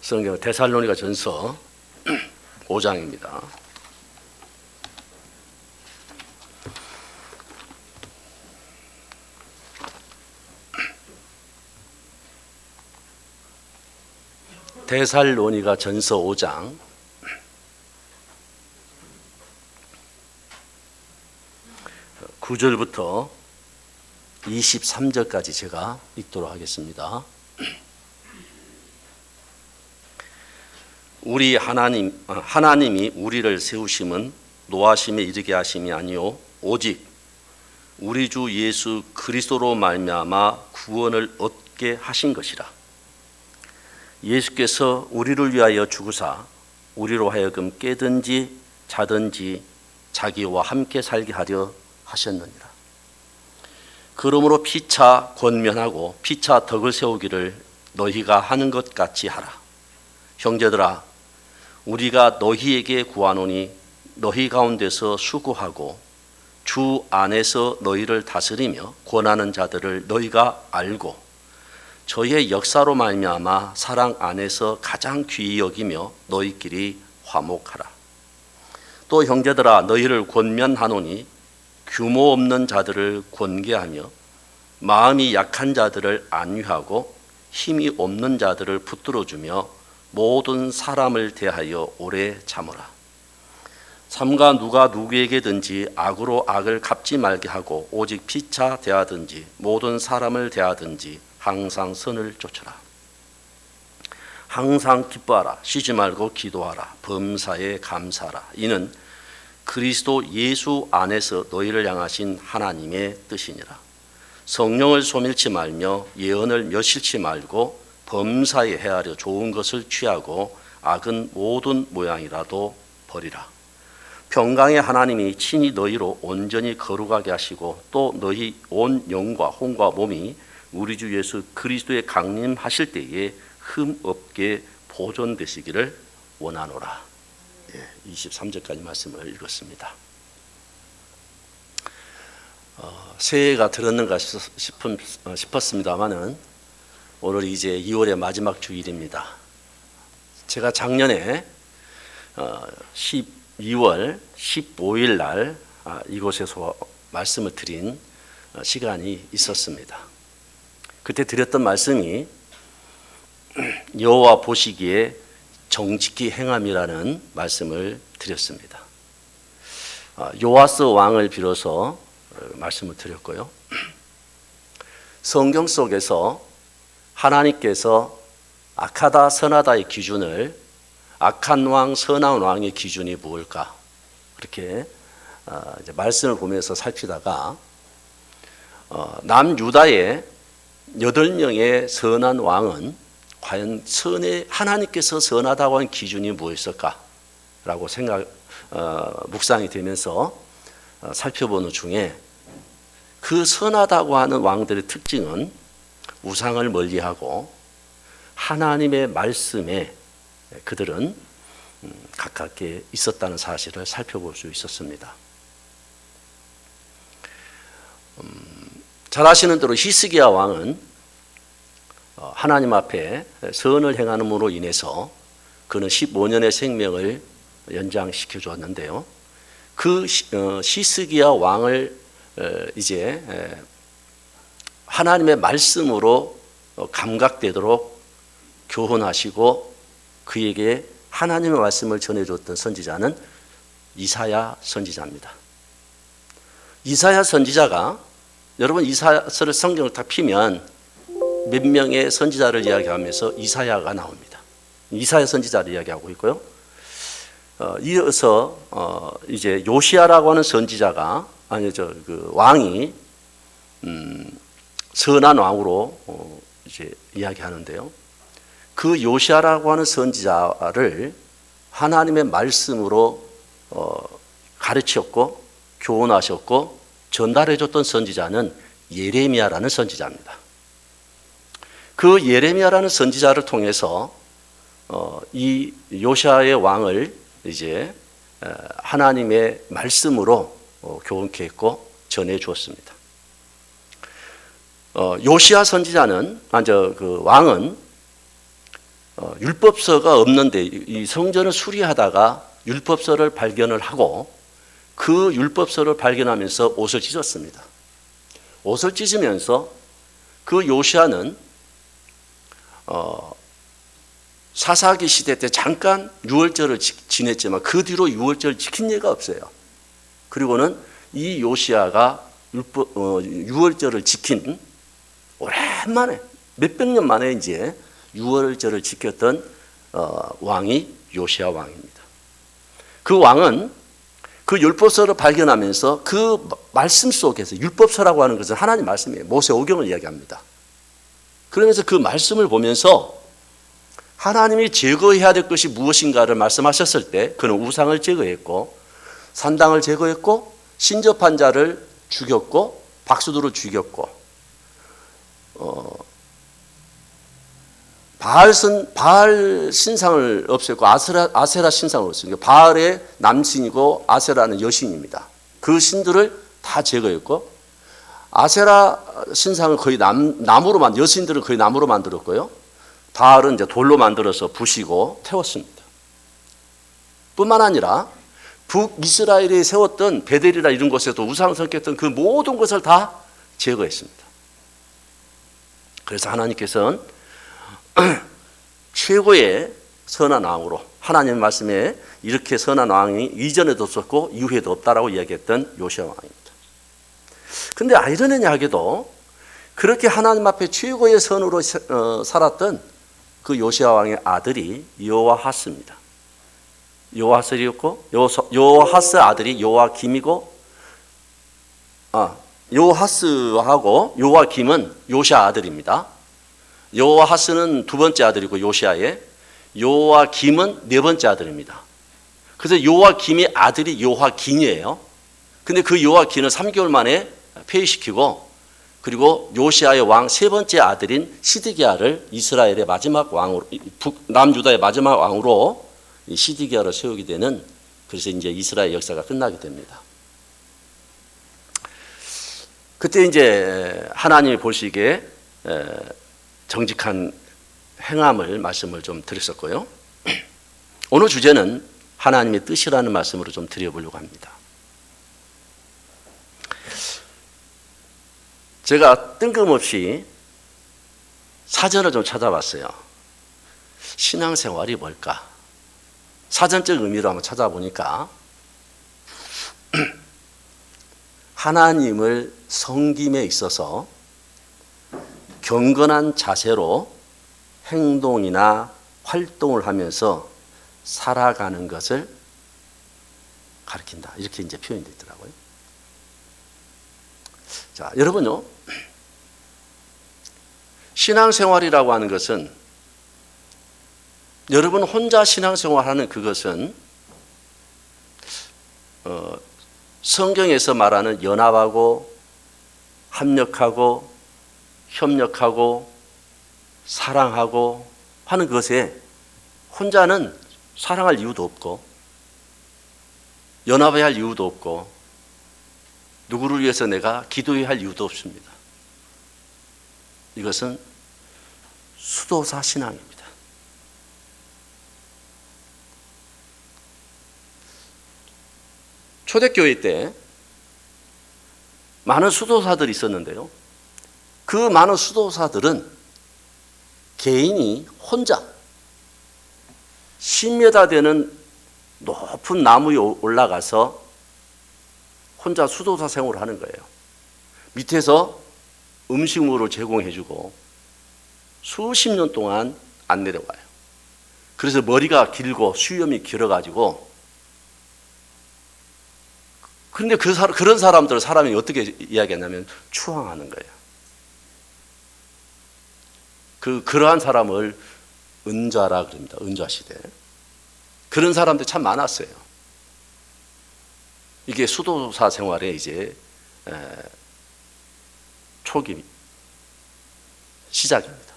성경 데살로니가 전서 5장입니다. 데살로니가 전서 5장 9절부터 23절까지 제가 읽도록 하겠습니다. 우리 하나님이 우리를 세우심은 노하심에 이르게 하심이 아니요 오직 우리 주 예수 그리스도로 말미암아 구원을 얻게 하신 것이라. 예수께서 우리를 위하여 죽으사 우리로 하여금 깨든지 자든지 자기와 함께 살게 하려 하셨느니라. 그러므로 피차 권면하고 피차 덕을 세우기를 너희가 하는 것 같이 하라. 형제들아, 우리가 너희에게 구하노니 너희 가운데서 수고하고 주 안에서 너희를 다스리며 권하는 자들을 너희가 알고 저의 역사로 말미암아 사랑 안에서 가장 귀히 여기며 너희끼리 화목하라. 또 형제들아, 너희를 권면하노니 규모 없는 자들을 권계하며 마음이 약한 자들을 안위하고 힘이 없는 자들을 붙들어주며 모든 사람을 대하여 오래 참으라. 삼가 누가 누구에게든지 악으로 악을 갚지 말게 하고 오직 피차 대하든지 모든 사람을 대하든지 항상 선을 쫓으라. 항상 기뻐하라. 쉬지 말고 기도하라. 범사에 감사하라. 이는 그리스도 예수 안에서 너희를 향하신 하나님의 뜻이니라. 성령을 소멸치 말며 예언을 멸실치 말고 범사에 헤아려 좋은 것을 취하고 악은 모든 모양이라도 버리라. 평강의 하나님이 친히 너희로 온전히 거룩하게 하시고 또 너희 온 영과 혼과 몸이 우리 주 예수 그리스도의 강림하실 때에 흠 없게 보존되시기를 원하노라. 23절까지 말씀을 읽었습니다. 새해가 들었는가 싶었습니다만은 오늘 이제 2월의 마지막 주일입니다. 제가 작년에 12월 15일 날 이곳에서 말씀을 드린 시간이 있었습니다. 그때 드렸던 말씀이 여호와 보시기에 정직히 행함이라는 말씀을 드렸습니다. 요아스 왕을 빌어서 말씀을 드렸고요. 성경 속에서 하나님께서 악하다 선하다의 기준을 악한 왕 선한 왕의 기준이 무엇일까 그렇게 이제 말씀을 보면서 살피다가 남유다의 8명의 선한 왕은 과연 하나님께서 선하다고 하는 기준이 무엇일까라고 묵상이 되면서 살펴보는 중에 그 선하다고 하는 왕들의 특징은 우상을 멀리하고 하나님의 말씀에 그들은 가깝게 있었다는 사실을 살펴볼 수 있었습니다. 잘 아시는 대로 히스기야 왕은 하나님 앞에 선을 행함으로 인해서 그는 15년의 생명을 연장시켜 주었는데요. 그 히스기야 왕을 이제 하나님의 말씀으로 감각되도록 교훈하시고 그에게 하나님의 말씀을 전해줬던 선지자는 이사야 선지자입니다. 이사야 선지자가 여러분 이사야서를 성경을 다 피면 몇 명의 선지자를 이야기하면서 이사야가 나옵니다. 이사야 선지자를 이야기하고 있고요. 이어서 이제 요시야라고 하는 선지자가 그 왕이 선한 왕으로 이제 이야기하는데요. 그 요시야라고 하는 선지자를 하나님의 말씀으로 가르쳤고 교훈하셨고 전달해줬던 선지자는 예레미야라는 선지자입니다. 그 예레미야라는 선지자를 통해서 이 요시야의 왕을 이제 하나님의 말씀으로 교훈케 했고 전해 주었습니다. 요시야 선지자는 그 왕은 율법서가 없는데 이 성전을 수리하다가 율법서를 발견을 하고 그 율법서를 발견하면서 옷을 찢었습니다. 옷을 찢으면서 그 요시야는 사사기 시대 때 잠깐 유월절을 지냈지만 그 뒤로 유월절을 지킨 예가 없어요. 그리고는 이 요시야가 유월절을 지킨 오랜만에 몇백 년 만에 이제 유월절을 지켰던 왕이 요시야 왕입니다. 그 왕은 그 율법서를 발견하면서 그 말씀 속에서 율법서라고 하는 것은 하나님 말씀이에요. 모세오경을 이야기합니다. 그러면서 그 말씀을 보면서 하나님이 제거해야 될 것이 무엇인가를 말씀하셨을 때 그는 우상을 제거했고 산당을 제거했고 신접한 자를 죽였고 박수도를 죽였고 바알 신상을 없앴고 아세라 신상을 없앴고 바알의 남신이고 아세라는 여신입니다. 그 신들을 다 제거했고 아세라 신상은 거의 나무로 여신들은 거의 나무로 만들었고요. 바알은 이제 돌로 만들어서 부시고 태웠습니다. 뿐만 아니라 북이스라엘에 세웠던 베델이나 이런 곳에도 우상 섬겼던 그 모든 것을 다 제거했습니다. 그래서 하나님께서는 최고의 선한 왕으로 하나님의 말씀에 이렇게 선한 왕이 이전에도 없었고 이후에도 없다라고 이야기했던 요시야 왕입니다. 그런데 아이러니하게도 그렇게 하나님 앞에 최고의 선으로 살았던 그 요시야 왕의 아들이 요아하스입니다. 요아스였고 요아하스 아들이 요아김이고 요아하스하고 요아김은 요시야 아들입니다. 요아하스는 두 번째 아들이고 요시야의 요아김은 네 번째 아들입니다. 그래서 요아김의 아들이 요아긴이에요. 근데 그 요아긴을 3개월 만에 폐위시키고 그리고 요시야의 왕 세 번째 아들인 시드기야를 이스라엘의 마지막 왕으로 남유다의 마지막 왕으로 시드기야를 세우게 되는 그래서 이제 이스라엘 역사가 끝나게 됩니다. 그때 이제 하나님이 보시기에 정직한 행함을 말씀을 좀 드렸었고요. 오늘 주제는 하나님의 뜻이라는 말씀으로 좀 드려보려고 합니다. 제가 뜬금없이 사전을 좀 찾아봤어요. 신앙생활이 뭘까? 사전적 의미로 한번 찾아보니까 하나님을 섬김에 있어서 경건한 자세로 행동이나 활동을 하면서 살아가는 것을 가리킨다. 이렇게 이제 표현이 되더라고요. 자, 여러분요. 신앙생활이라고 하는 것은 여러분 혼자 신앙생활하는 그것은 성경에서 말하는 연합하고 합력하고 협력하고 사랑하고 하는 것에 혼자는 사랑할 이유도 없고 연합해야 할 이유도 없고 누구를 위해서 내가 기도해야 할 이유도 없습니다. 이것은 수도사 신앙입니다. 초대교회 때 많은 수도사들이 있었는데요. 그 많은 수도사들은 개인이 혼자 10m 되는 높은 나무에 올라가서 혼자 수도사 생활을 하는 거예요. 밑에서 음식물을 제공해주고 수십 년 동안 안 내려와요. 그래서 머리가 길고 수염이 길어가지고 근데 그런 사람들을 사람이 어떻게 이야기하냐면 추앙하는 거예요. 그러한 사람을 은좌라 그럽니다. 은좌 시대. 그런 사람들이 참 많았어요. 이게 수도사 생활의 이제 초기 시작입니다.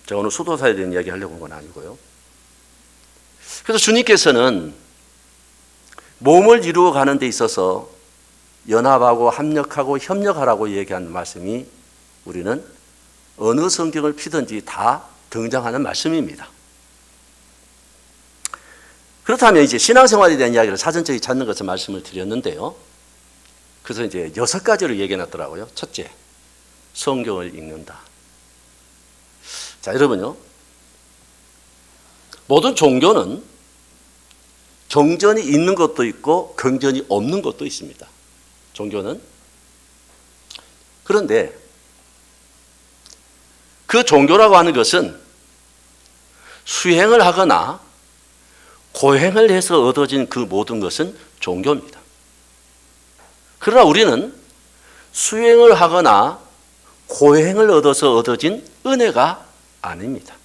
제가 오늘 수도사에 대한 이야기 하려고 한 건 아니고요. 그래서 주님께서는 몸을 이루어 가는 데 있어서 연합하고 합력하고 협력하라고 얘기한 말씀이 우리는 어느 성경을 피든지 다 등장하는 말씀입니다. 그렇다면 이제 신앙생활에 대한 이야기를 사전적으로 찾는 것을 말씀을 드렸는데요. 그래서 이제 6가지를 얘기해 놨더라고요. 첫째, 성경을 읽는다. 자, 여러분요. 모든 종교는 경전이 있는 것도 있고 경전이 없는 것도 있습니다. 종교는. 그런데 그 종교라고 하는 것은 수행을 하거나 고행을 해서 얻어진 그 모든 것은 종교입니다. 그러나 우리는 수행을 하거나 고행을 얻어서 얻어진 은혜가 아닙니다.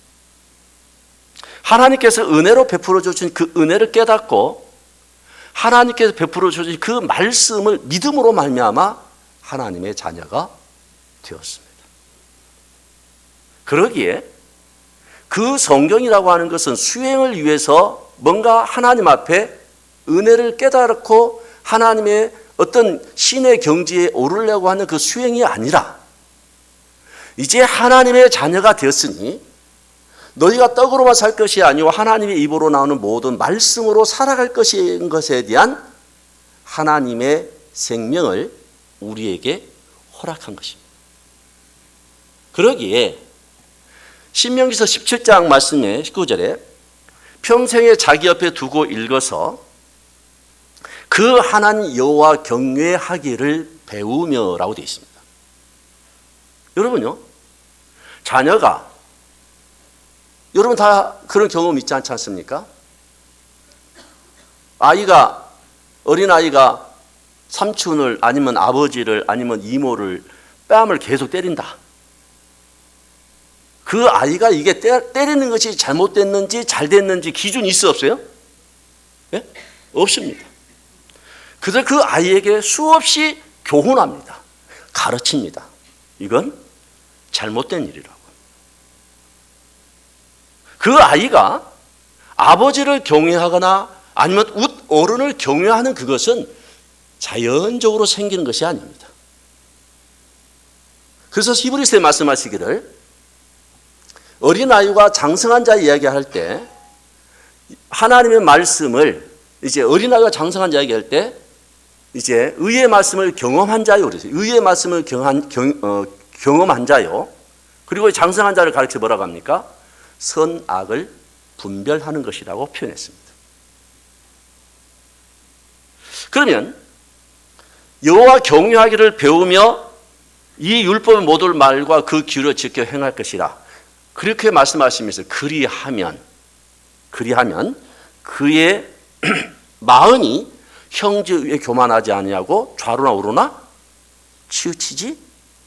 하나님께서 은혜로 베풀어 주신 그 은혜를 깨닫고 하나님께서 베풀어 주신 그 말씀을 믿음으로 말미암아 하나님의 자녀가 되었습니다. 그러기에 그 성경이라고 하는 것은 수행을 위해서 뭔가 하나님 앞에 은혜를 깨닫고 하나님의 어떤 신의 경지에 오르려고 하는 그 수행이 아니라 이제 하나님의 자녀가 되었으니 너희가 떡으로만 살 것이 아니고 하나님의 입으로 나오는 모든 말씀으로 살아갈 것인 것에 대한 하나님의 생명을 우리에게 허락한 것입니다. 그러기에 신명기서 17장 말씀의 19절에 평생에 자기 옆에 두고 읽어서 그 하나님 여호와 경외하기를 배우며라고 되어 있습니다. 여러분요, 자녀가 여러분 다 그런 경험 있지 않지 않습니까? 어린아이가 삼촌을 아니면 아버지를 아니면 이모를 뺨을 계속 때린다. 그 아이가 이게 때리는 것이 잘못됐는지 잘 됐는지 기준이 있어 없어요? 예? 없습니다. 그래서 그 아이에게 수없이 교훈합니다. 가르칩니다. 이건 잘못된 일이라고. 그 아이가 아버지를 경외하거나 아니면 어른을 경외하는 그것은 자연적으로 생기는 것이 아닙니다. 그래서 히브리서에 말씀하시기를 어린아이와 장성한 자 이야기할 때 하나님의 말씀을 이제 어린아이와 장성한 자 이야기할 때 이제 의의 말씀을 경험한 자요. 그래서 의의 말씀을 경험한 자요. 그리고 장성한 자를 가르쳐 뭐라고 합니까? 선악을 분별하는 것이라고 표현했습니다. 그러면 여호와 경외하기를 배우며 이 율법의 모든 말과 그 규를 지켜 행할 것이라. 그렇게 말씀하시면서 그리하면 그의 마음이 형제 위에 교만하지 아니하고 좌로나 우로나 치우치지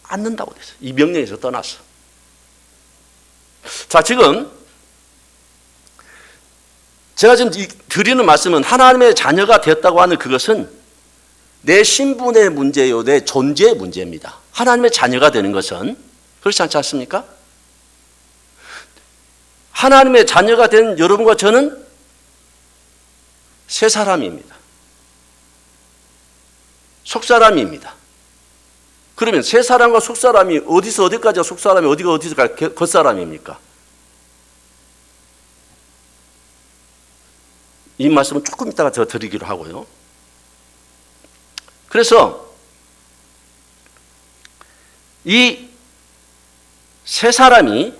않는다고 됐어요. 이 명령에서 떠나서. 자, 지금 제가 지금 드리는 말씀은 하나님의 자녀가 되었다고 하는 그것은 내 신분의 문제요, 내 존재의 문제입니다. 하나님의 자녀가 되는 것은 그렇지 않지 않습니까? 하나님의 자녀가 된 여러분과 저는 새 사람입니다. 속사람입니다. 그러면 새 사람과 속사람이 어디서 어디까지가 속사람이 어디가 어디서 겉사람입니까? 이 말씀은 조금 이따가 더 드리기로 하고요. 그래서 이 새 사람이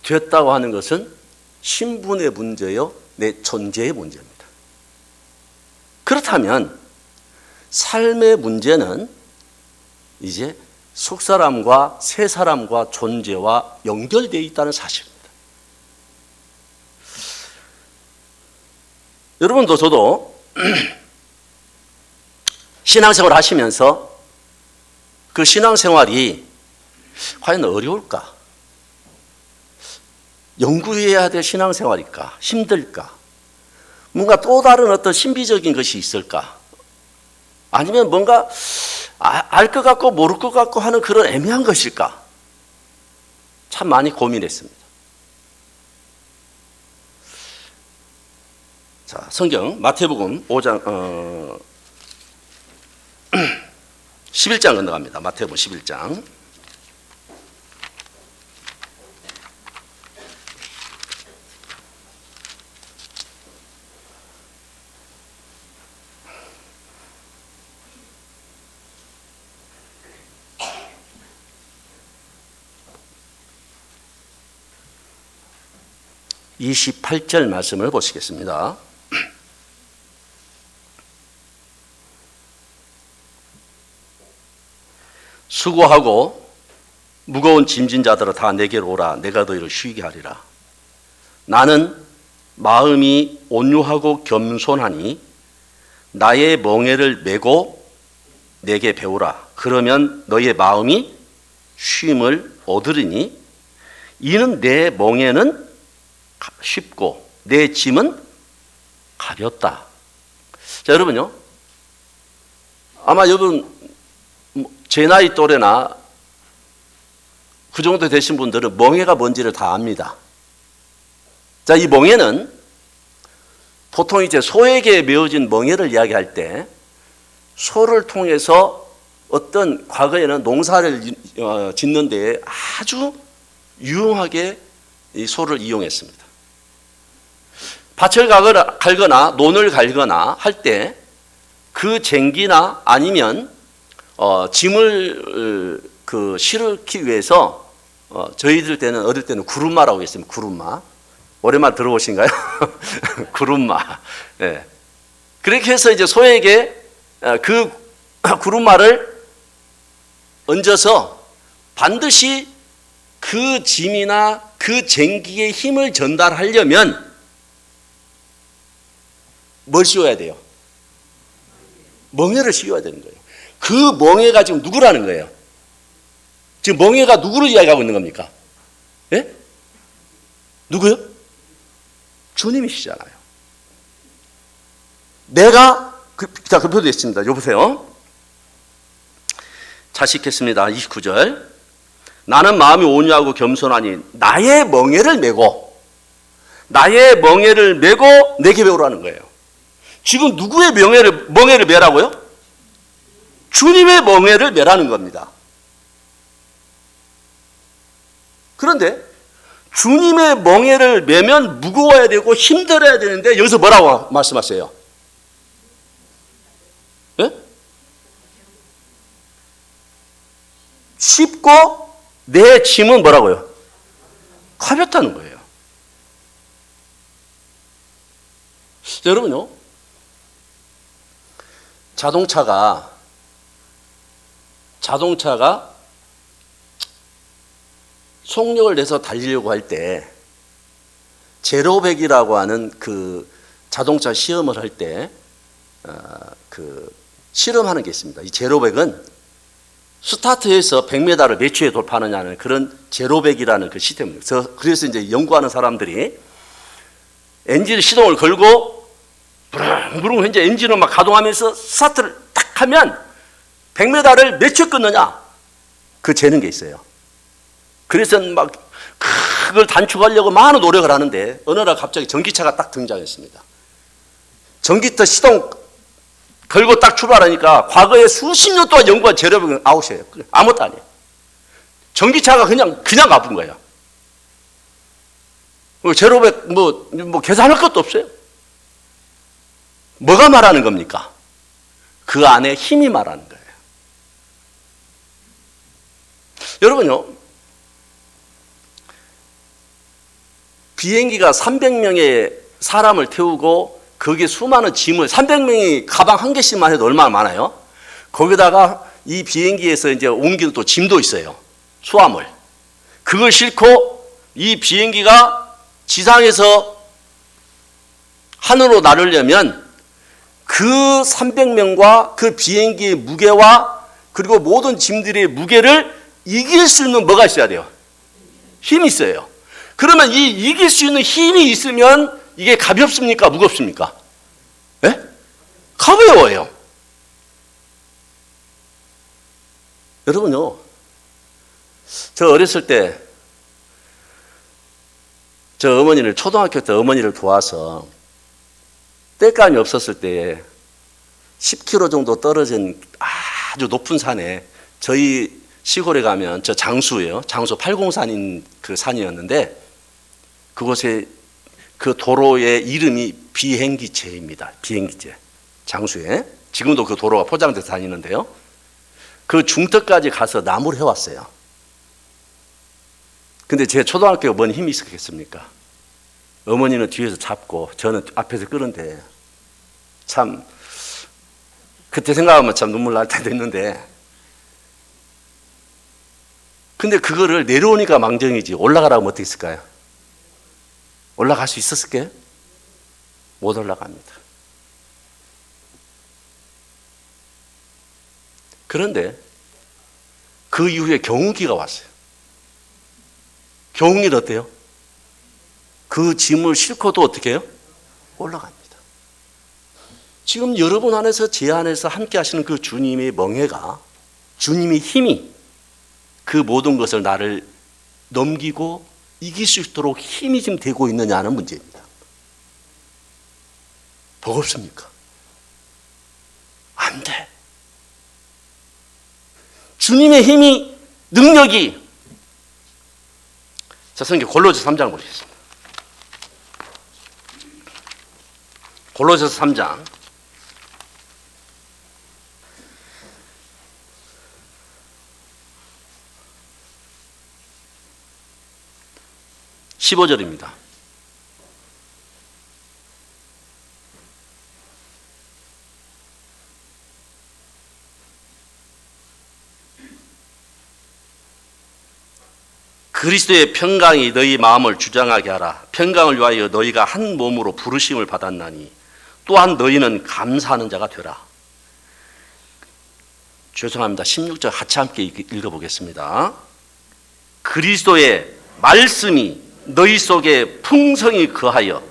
되었다고 하는 것은 신분의 문제요, 내 존재의 문제입니다. 그렇다면 삶의 문제는 이제 속사람과 새사람과 존재와 연결되어 있다는 사실입니다. 여러분도 저도 신앙생활 하시면서 그 신앙생활이 과연 어려울까? 연구해야 될 신앙생활일까? 힘들까? 뭔가 또 다른 어떤 신비적인 것이 있을까? 아니면 뭔가 알 것 같고 모를 것 같고 하는 그런 애매한 것일까? 참 많이 고민했습니다. 자, 성경 마태복음 5장 11장 건너갑니다. 마태복음 11장 28절 말씀을 보시겠습니다. 수고하고 무거운 짐진 자들아 다 내게로 오라. 내가 너희를 쉬게 하리라. 나는 마음이 온유하고 겸손하니 나의 멍에를 메고 내게 배우라. 그러면 너희의 마음이 쉼을 얻으리니 이는 내 멍에는 쉽고 내 짐은 가볍다. 자, 여러분요, 아마 여러분 제 나이 또래나 그 정도 되신 분들은 멍에가 뭔지를 다 압니다. 자, 이 멍에는 보통 이제 소에게 메어진 멍에를 이야기할 때 소를 통해서 어떤 과거에는 농사를 짓는 데 아주 유용하게 이 소를 이용했습니다. 밭을 갈거나 논을 갈거나 할 때 그 쟁기나 아니면 짐을 실기 위해서 저희들 때는 어릴 때는 구름마라고 했습니다. 구름마. 오랜만에 들어보신가요? 구름마. 네. 그렇게 해서 이제 소에게 그 구름마를 얹어서 반드시 그 짐이나 그 쟁기의 힘을 전달하려면 뭘 씌워야 돼요? 멍에를 씌워야 되는 거예요. 그 멍에가 지금 누구라는 거예요? 지금 멍에가 누구를 이야기하고 있는 겁니까? 예? 누구요? 주님이시잖아요. 내가 자, 그 표도 있습니다. 여보세요. 다시 읽겠습니다. 29절. 나는 마음이 온유하고 겸손하니 나의 멍에를 메고 내게 배우라는 거예요. 지금 누구의 멍에를 메라고요? 주님의 멍에를 메라는 겁니다. 그런데 주님의 멍에를 메면 무거워야 되고 힘들어야 되는데 여기서 뭐라고 말씀하세요? 네? 쉽고 내 짐은 뭐라고요? 가볍다는 거예요. 여러분요, 자동차가 속력을 내서 달리려고 할 때 제로백이라고 하는 그 자동차 시험을 할 때 그 실험하는 게 있습니다. 이 제로백은 스타트에서 100m를 몇 초에 돌파하느냐는 그런 제로백이라는 그 시스템입니다. 그래서 이제 연구하는 사람들이 엔진 시동을 걸고 부릉부릉 이제 엔진을 막 가동하면서 스타트를 딱 하면 100m를 몇 초 끊느냐 그 재는 게 있어요. 그래서 막 그걸 단축하려고 많은 노력을 하는데 어느 날 갑자기 전기차가 딱 등장했습니다. 전기차 시동 걸고 딱 출발하니까 과거에 수십 년 동안 연구한 제로백은 아웃이에요. 아무것도 아니에요. 전기차가 그냥 가본 거예요. 제로백 뭐 계산할 것도 없어요. 뭐가 말하는 겁니까? 그 안에 힘이 말하는 거예요. 여러분요, 비행기가 300명의 사람을 태우고 거기에 수많은 짐을 300명이 가방 한 개씩만 해도 얼마나 많아요? 거기다가 이 비행기에서 이제 옮기는 또 짐도 있어요. 수화물. 그걸 싣고 이 비행기가 지상에서 하늘로 나르려면 그 300명과 그 비행기의 무게와 그리고 모든 짐들의 무게를 이길 수 있는 뭐가 있어야 돼요? 힘이 있어요. 그러면 이 이길 수 있는 힘이 있으면 이게 가볍습니까? 무겁습니까? 예? 가벼워요. 여러분요, 저 어렸을 때 저 어머니를 초등학교 때 어머니를 도와서 땔감이 없었을 때 10km 정도 떨어진 아주 높은 산에 저희 시골에 가면 저 장수예요. 장수 803인 그 산이었는데 그곳에 그 도로의 이름이 비행기제입니다. 비행기제. 장수에. 지금도 그 도로가 포장돼서 다니는데요. 그 중턱까지 가서 나무를 해왔어요. 근데 제 초등학교가 뭔 힘이 있었겠습니까? 어머니는 뒤에서 잡고 저는 앞에서 끄는데 참 그때 생각하면 참 눈물 날 때도 있는데, 근데 그거를 내려오니까 망정이지 올라가라고 하면 어떻게 했을까요? 올라갈 수 있었을까요? 못 올라갑니다. 그런데 그 이후에 경운기가 왔어요. 경운기는 어때요? 그 짐을 싣고도 어떻게 해요? 올라갑니다. 지금 여러분 안에서 제 안에서 함께 하시는 그 주님의 멍에가, 주님의 힘이 그 모든 것을 나를 넘기고 이길 수 있도록 힘이 지금 되고 있느냐는 문제입니다. 버겁습니까? 안 돼. 주님의 힘이, 능력이. 자, 성경 골로새서 3장 보시겠습니다. 골로새서 3장 15절입니다. 그리스도의 평강이 너희 마음을 주장하게 하라. 평강을 위하여 너희가 한 몸으로 부르심을 받았나니 또한 너희는 감사하는 자가 되라. 죄송합니다. 16절 같이 함께 읽어보겠습니다. 그리스도의 말씀이 너희 속에 풍성히 거하여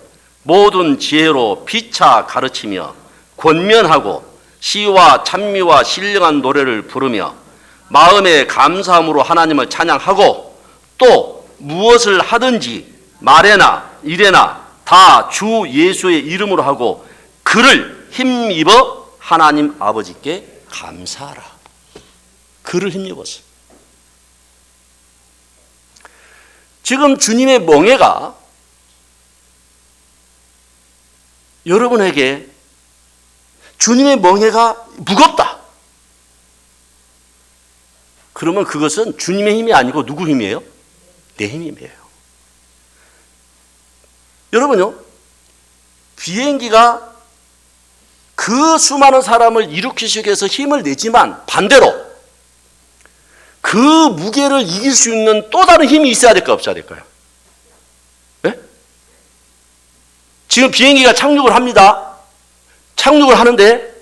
모든 지혜로 피차 가르치며 권면하고 시와 찬미와 신령한 노래를 부르며 마음의 감사함으로 하나님을 찬양하고 또 무엇을 하든지 말에나 일에나 다 주 예수의 이름으로 하고 그를 힘입어 하나님 아버지께 감사하라. 그를 힘입어서. 지금 주님의 멍에가 여러분에게, 주님의 멍에가 무겁다. 그러면 그것은 주님의 힘이 아니고 누구 힘이에요? 내 힘이에요. 여러분요, 비행기가 그 수많은 사람을 일으키시기 위해서 힘을 내지만 반대로 그 무게를 이길 수 있는 또 다른 힘이 있어야 될까요? 없어야 될까요? 네? 지금 비행기가 착륙을 합니다. 착륙을 하는데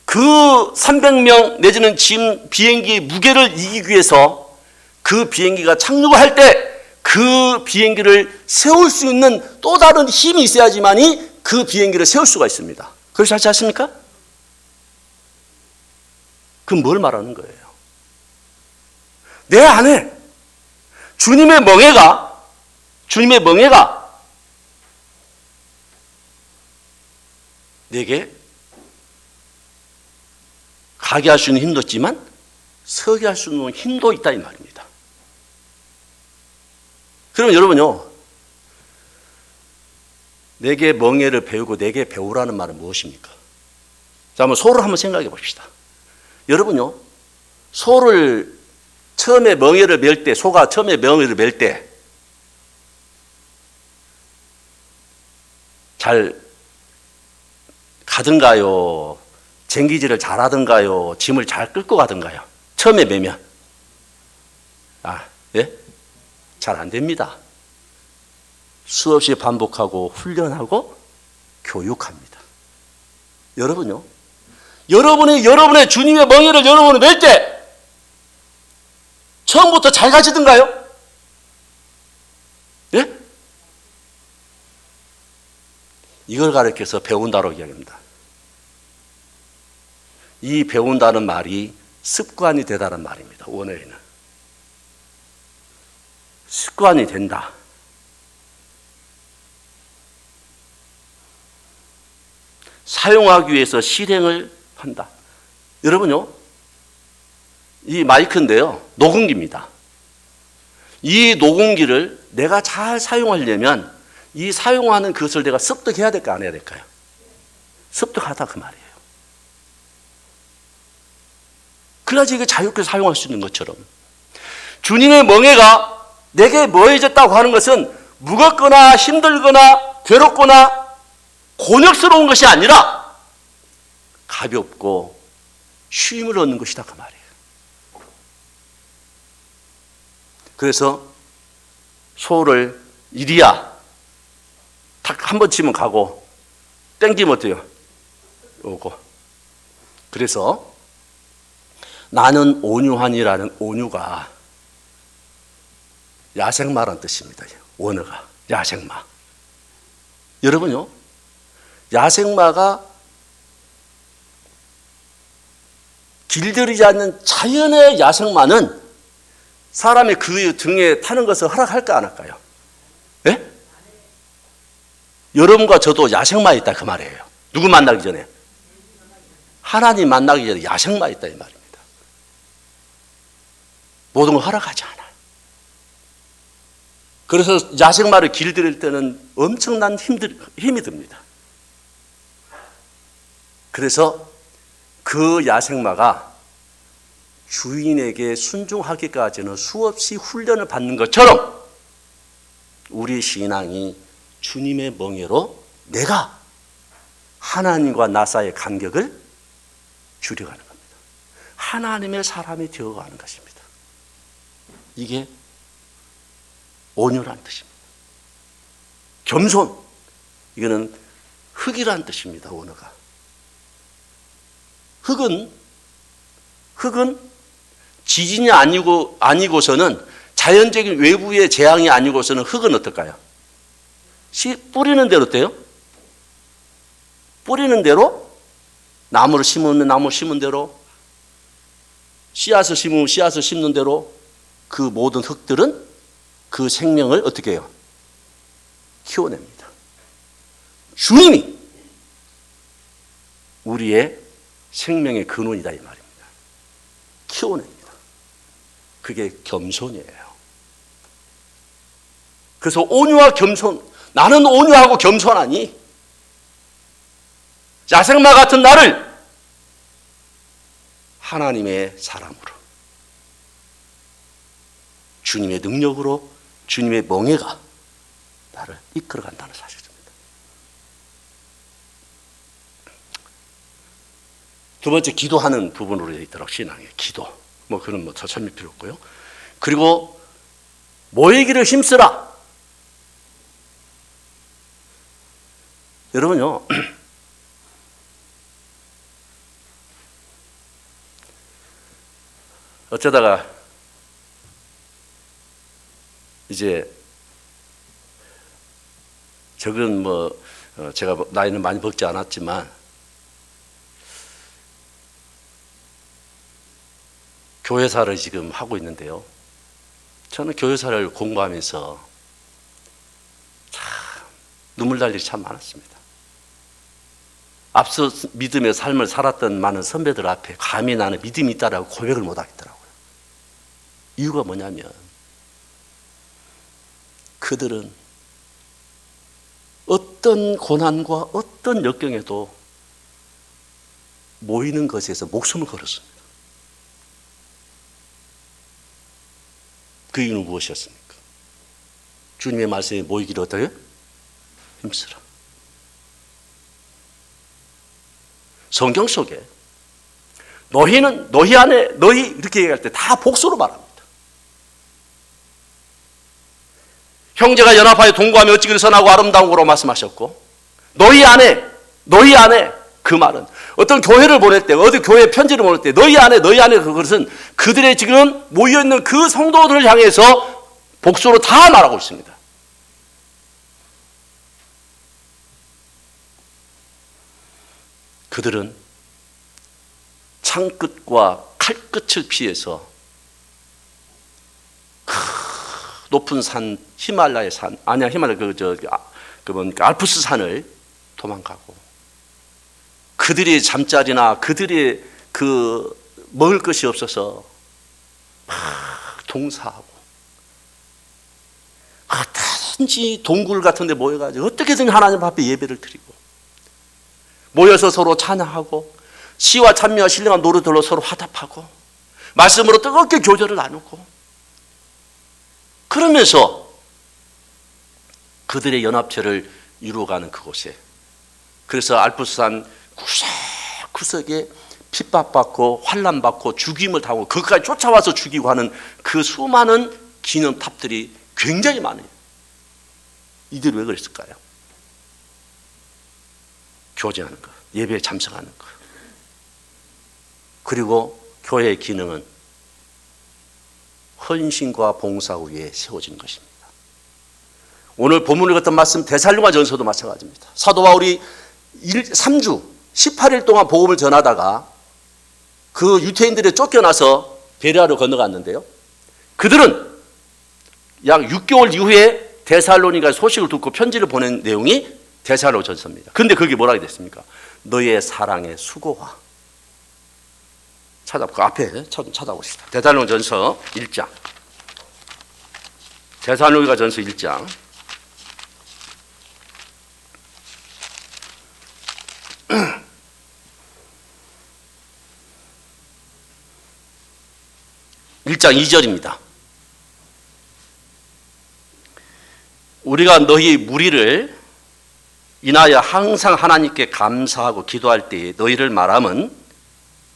그 300명 내지는 지금 비행기의 무게를 이기기 위해서 그 비행기가 착륙을 할 때 그 비행기를 세울 수 있는 또 다른 힘이 있어야지만이 그 비행기를 세울 수가 있습니다. 그렇지 않지 않습니까? 그럼 뭘 말하는 거예요? 내 안에 주님의 멍에가 내게 가게 할 수 있는 힘도 있지만 서게 할 수 있는 힘도 있다 이 말입니다. 그러면 여러분요, 내게 멍에를 배우고 내게 배우라는 말은 무엇입니까? 자, 한번 소를 한번 생각해 봅시다. 여러분요, 소를 처음에 멍에를 맬 때, 소가 처음에 멍에를 맬 때 잘 가든가요? 쟁기질을 잘 하든가요? 짐을 잘 끌고 가든가요? 처음에 매면. 예? 잘 안 됩니다. 수없이 반복하고 훈련하고 교육합니다. 여러분요, 여러분의 주님의 멍에를 여러분이 맬 때 처음부터 잘 가시던가요? 예? 이걸 가르쳐서 배운다고 이야기합니다. 이 배운다는 말이 습관이 되다는 말입니다. 원어에는. 습관이 된다. 사용하기 위해서 실행을 한다. 여러분요, 이 마이크인데요, 녹음기입니다. 이 녹음기를 내가 잘 사용하려면 이 사용하는 그것을 내가 습득해야 될까 안 해야 될까요? 습득하다 그 말이에요. 그래야지 이게 자유롭게 사용할 수 있는 것처럼 주님의 멍에가 내게 뭐해졌다고 하는 것은 무겁거나 힘들거나 괴롭거나 곤욕스러운 것이 아니라 가볍고 쉼을 얻는 것이다 그 말이에요. 그래서 소를 이리야 탁 한 번 치면 가고 땡기면 어때요? 오고. 그래서 나는 온유하니라는 온유가 야생마라는 뜻입니다. 원어가 야생마. 여러분요, 야생마가 길들이지 않는 자연의 야생마는 사람의 그 등에 타는 것을 허락할까 안 할까요? 예? 여러분과 저도 야생마에 있다 그 말이에요. 누구 만나기 전에? 하나님 만나기 전에 야생마에 있다 이 말입니다. 모든 걸 허락하지 않아요. 그래서 야생마를 길들일 때는 엄청난 힘이 듭니다. 그래서 그 야생마가 주인에게 순종하기까지는 수없이 훈련을 받는 것처럼 우리 신앙이 주님의 멍에로 내가 하나님과 나 사이의 간격을 줄여가는 겁니다. 하나님의 사람이 되어가는 것입니다. 이게 온유란 뜻입니다. 겸손, 이거는 흙이란 뜻입니다. 원어가. 흙은 지진이 아니고서는 자연적인 외부의 재앙이 아니고서는 흙은 어떨까요? 뿌리는 대로 어때요? 뿌리는 대로 나무를 심으면 나무 심은 대로 씨앗을 심으면 씨앗을 심는 대로 그 모든 흙들은 그 생명을 어떻게 해요? 키워냅니다. 주님이 우리의 생명의 근원이다 이 말입니다. 키워냅니다. 그게 겸손이에요. 그래서 온유와 겸손, 나는 온유하고 겸손하니 야생마 같은 나를 하나님의 사람으로 주님의 능력으로 주님의 멍에가 나를 이끌어간다는 사실입니다. 두 번째, 기도하는 부분으로 되어 있도록 신앙의 기도. 그건 더 설명 필요 없고요. 그리고 모이기를 힘쓰라. 여러분요, 어쩌다가 이제 적은 제가 나이는 많이 먹지 않았지만 교회사를 지금 하고 있는데요. 저는 교회사를 공부하면서 참 눈물 날 일이 참 많았습니다. 앞서 믿음의 삶을 살았던 많은 선배들 앞에 감히 나는 믿음이 있다라고 고백을 못 하겠더라고요. 이유가 뭐냐면 그들은 어떤 고난과 어떤 역경에도 모이는 것에서 목숨을 걸었습니다. 그 이유는 무엇이었습니까? 주님의 말씀에 모이기를 어떻게? 힘쓰라. 성경 속에 너희는 너희 안에 너희 이렇게 얘기할 때 다 복수로 말합니다. 형제가 연합하여 동거하며 어찌 선하고 아름다운 거로 말씀하셨고 너희 안에 그 말은 어떤 교회를 보낼 때 어디 교회 편지를 보낼 때 너희 안에 그것은 그들의 지금 모여있는 그 성도들을 향해서 복수로 다 말하고 있습니다. 그들은 창끝과 칼끝을 피해서 높은 산, 히말라야 산, 아니야, 히말라야, 알프스 산을 도망가고, 그들의 잠자리나 그들의 먹을 것이 없어서 막 동사하고, 단지 동굴 같은 데 모여가지고 어떻게든 하나님 앞에 예배를 드리고, 모여서 서로 찬양하고, 시와 찬미와 신령한 노래들로 서로 화답하고, 말씀으로 뜨겁게 교제를 나누고, 그러면서 그들의 연합체를 이루어가는 그곳에, 그래서 알프스산 구석구석에 핍박받고 환난받고 죽임을 당하고 거기까지 쫓아와서 죽이고 하는 그 수많은 기념탑들이 굉장히 많아요. 이들이 왜 그랬을까요? 교제하는 것, 예배에 참석하는 것. 그리고 교회의 기능은 헌신과 봉사 위에 세워진 것입니다. 오늘 본문을 읽었던 말씀 데살로니가전서도 마찬가지입니다. 사도 바울이 3주 18일 동안 복음을 전하다가 그 유태인들에 쫓겨나서 베레아로 건너갔는데요, 그들은 약 6개월 이후에 데살로니가 소식을 듣고 편지를 보낸 내용이 데살로전서입니다. 그런데 그게 뭐라고 됐습니까? 너의 사랑의 수고와, 그 앞에 찾아보시다. 데살로니가전서 1장. 데살로니가전서 1장. (1장) 2절입니다. 우리가 너희 무리를 인하여 항상 하나님께 감사하고 기도할 때에 너희를 말함은,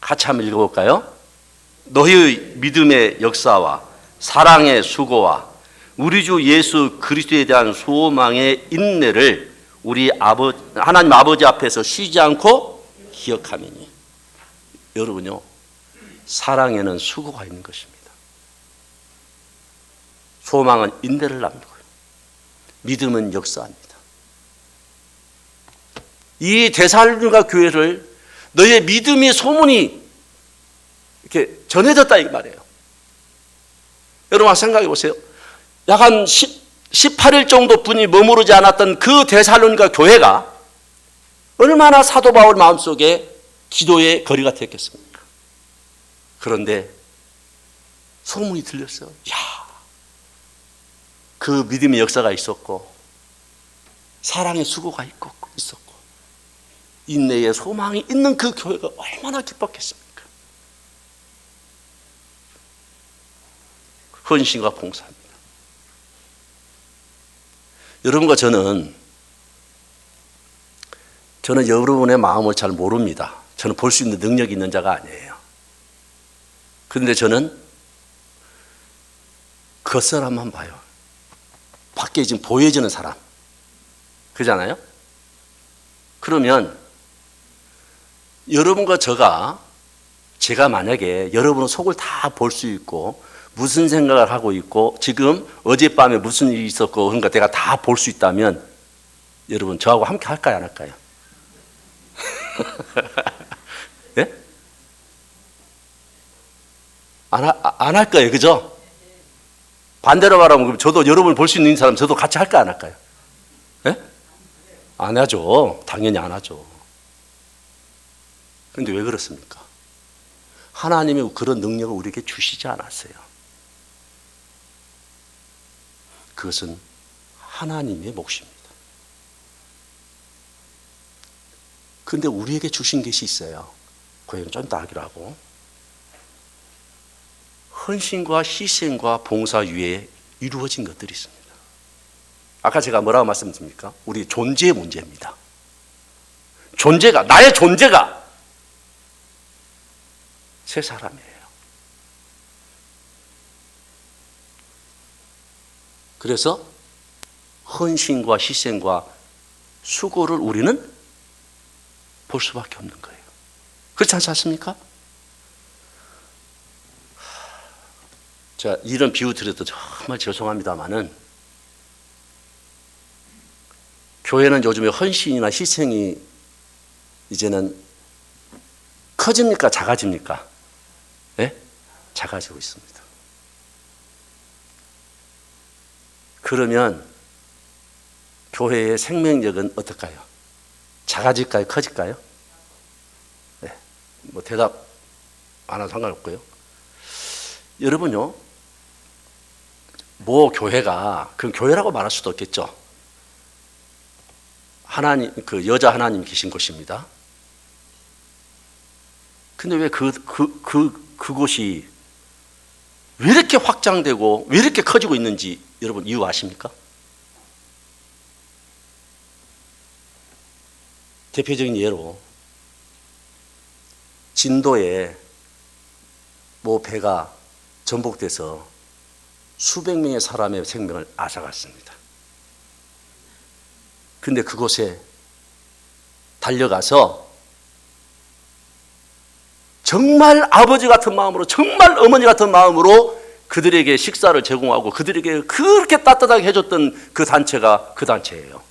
같이 한번 읽어볼까요? 너희의 믿음의 역사와 사랑의 수고와 우리 주 예수 그리스도에 대한 소망의 인내를 우리 하나님 아버지 앞에서 쉬지 않고 기억하매니. 여러분요, 사랑에는 수고가 있는 것입니다. 소망은 인내를 남기고요, 믿음은 역사합니다. 이 데살로니가 교회를 너의 믿음의 소문이 이렇게 전해졌다 이 말이에요. 여러분 생각해 보세요. 약 한 18일 정도 분이 머무르지 않았던 그 데살로니가 교회가 얼마나 사도 바울 마음속에 기도의 거리가 되었겠습니까? 그런데 소문이 들렸어요. 그 믿음의 역사가 있었고 사랑의 수고가 있었고 인내의 소망이 있는 그 교회가 얼마나 기뻤겠습니까? 헌신과 봉사입니다. 여러분과 저는 여러분의 마음을 잘 모릅니다. 저는 볼 수 있는 능력이 있는 자가 아니에요. 그런데 저는 그 사람만 봐요. 밖에 지금 보여지는 사람, 그잖아요? 그러면 여러분과 제가 만약에 여러분의 속을 다 볼 수 있고 무슨 생각을 하고 있고 지금 어젯밤에 무슨 일이 있었고 그러니까 내가 다 볼 수 있다면 여러분 저하고 함께 할까요, 안 할까요? 예? 안 할 거예요, 그죠? 반대로 말하면 저도 여러분을 볼 수 있는 사람 저도 같이 할까요, 안 할까요? 예? 안 하죠. 당연히 안 하죠. 그런데 왜 그렇습니까? 하나님이 그런 능력을 우리에게 주시지 않았어요. 그것은 하나님의 몫입니다. 그런데 우리에게 주신 것이 있어요. 그 얘기는 좀 이따 하기로 하고. 헌신과 희생과 봉사 위에 이루어진 것들이 있습니다. 아까 제가 뭐라고 말씀드립니까? 우리 존재의 문제입니다. 나의 존재가 새 사람이에요. 그래서 헌신과 희생과 수고를 우리는 볼 수밖에 없는 거예요. 그렇지 않습니까? 자, 이런 비유 드려도 정말 죄송합니다만은 교회는 요즘에 헌신이나 희생이 이제는 커집니까? 작아집니까? 예? 작아지고 있습니다. 그러면 교회의 생명력은 어떨까요? 작아질까요? 커질까요? 네. 뭐 대답 안 해도 상관없고요. 여러분요, 뭐 교회가, 그럼 교회라고 말할 수도 없겠죠. 하나님, 그 여자 하나님 계신 곳입니다. 근데 왜 그곳이 왜 이렇게 확장되고 왜 이렇게 커지고 있는지 여러분 이유 아십니까? 대표적인 예로 진도에 모 배가 전복돼서 수백 명의 사람의 생명을 앗아갔습니다. 근데 그곳에 달려가서 정말 아버지 같은 마음으로, 정말 어머니 같은 마음으로 그들에게 식사를 제공하고 그들에게 그렇게 따뜻하게 해줬던 그 단체가 그 단체예요.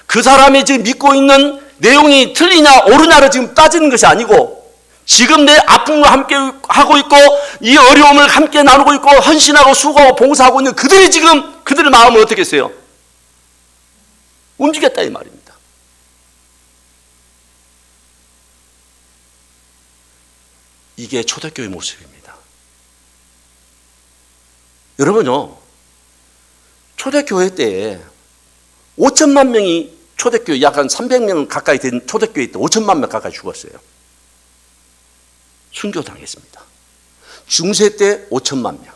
그 사람이 지금 믿고 있는 내용이 틀리냐 옳으냐를 지금 따지는 것이 아니고, 지금 내 아픔과 함께 하고 있고 이 어려움을 함께 나누고 있고 헌신하고 수고하고 봉사하고 있는 그들이 지금 그들의 마음을 어떻게 했어요? 움직였다 이 말입니다. 이게 초대교회 모습입니다. 여러분요, 초대교회 때에 5천만 명이 초대교회, 약 한 300명 가까이 된 초대교회 때 5천만 명 가까이 죽었어요. 순교당했습니다. 중세 때 5천만 명,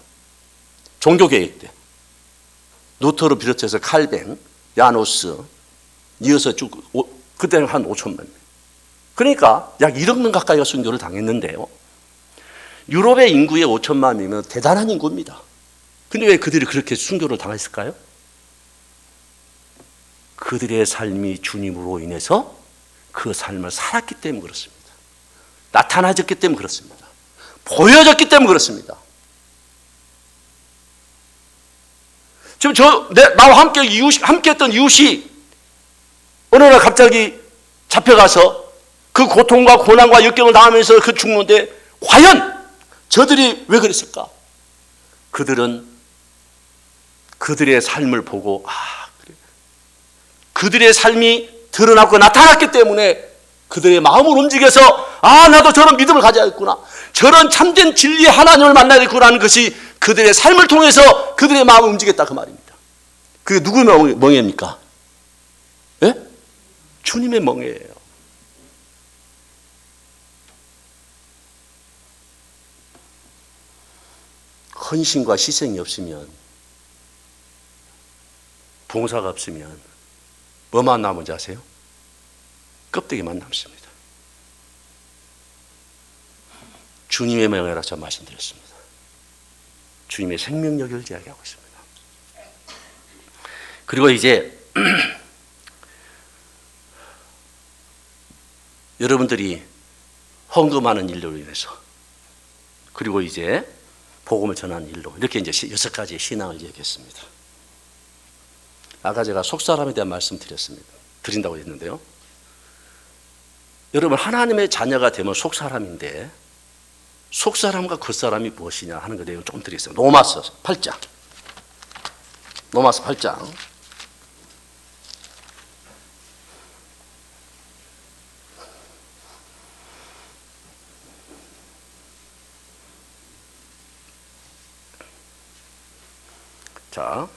종교개혁 때 루터를 비롯해서 칼뱅, 야노스, 이어서 쭉 그때는 한 5천만 명. 그러니까 약 1억 명 가까이가 순교를 당했는데요. 유럽의 인구의 5천만 명이면 대단한 인구입니다. 근데 왜 그들이 그렇게 순교를 당했을까요? 그들의 삶이 주님으로 인해서 그 삶을 살았기 때문에 그렇습니다. 나타나졌기 때문에 그렇습니다. 보여졌기 때문에 그렇습니다. 지금 나와 함께 했던 이웃이 어느 날 갑자기 잡혀가서 그 고통과 고난과 역경을 당하면서 그 죽는데, 과연 저들이 왜 그랬을까? 그들은 그들의 삶을 보고, 그래, 그들의 삶이 드러나고 나타났기 때문에 그들의 마음을 움직여서 나도 저런 믿음을 가져야겠구나, 저런 참된 진리의 하나님을 만나야겠구나 하는 것이 그들의 삶을 통해서 그들의 마음을 움직였다 그 말입니다. 그게 누구의 멍에입니까? 예? 주님의 멍에예요. 헌신과 희생이 없으면, 봉사가 없으면 뭐만 남은지 아세요? 껍데기만 남습니다. 주님의 명예라 제가 말씀드렸습니다. 주님의 생명력을 이야기하고 있습니다. 그리고 이제 여러분들이 헌금하는 일로 인해서, 그리고 이제 복음을 전하는 일로, 이렇게 이제 6가지의 신앙을 얘기했습니다. 아까 제가 속사람에 대한 말씀 드린다고 했는데요. 여러분, 하나님의 자녀가 되면 속사람인데, 속사람과 겉사람이 무엇이냐 하는 거 내용 조금 드리겠습니다. 로마서 8장. 로마서 8장. 자,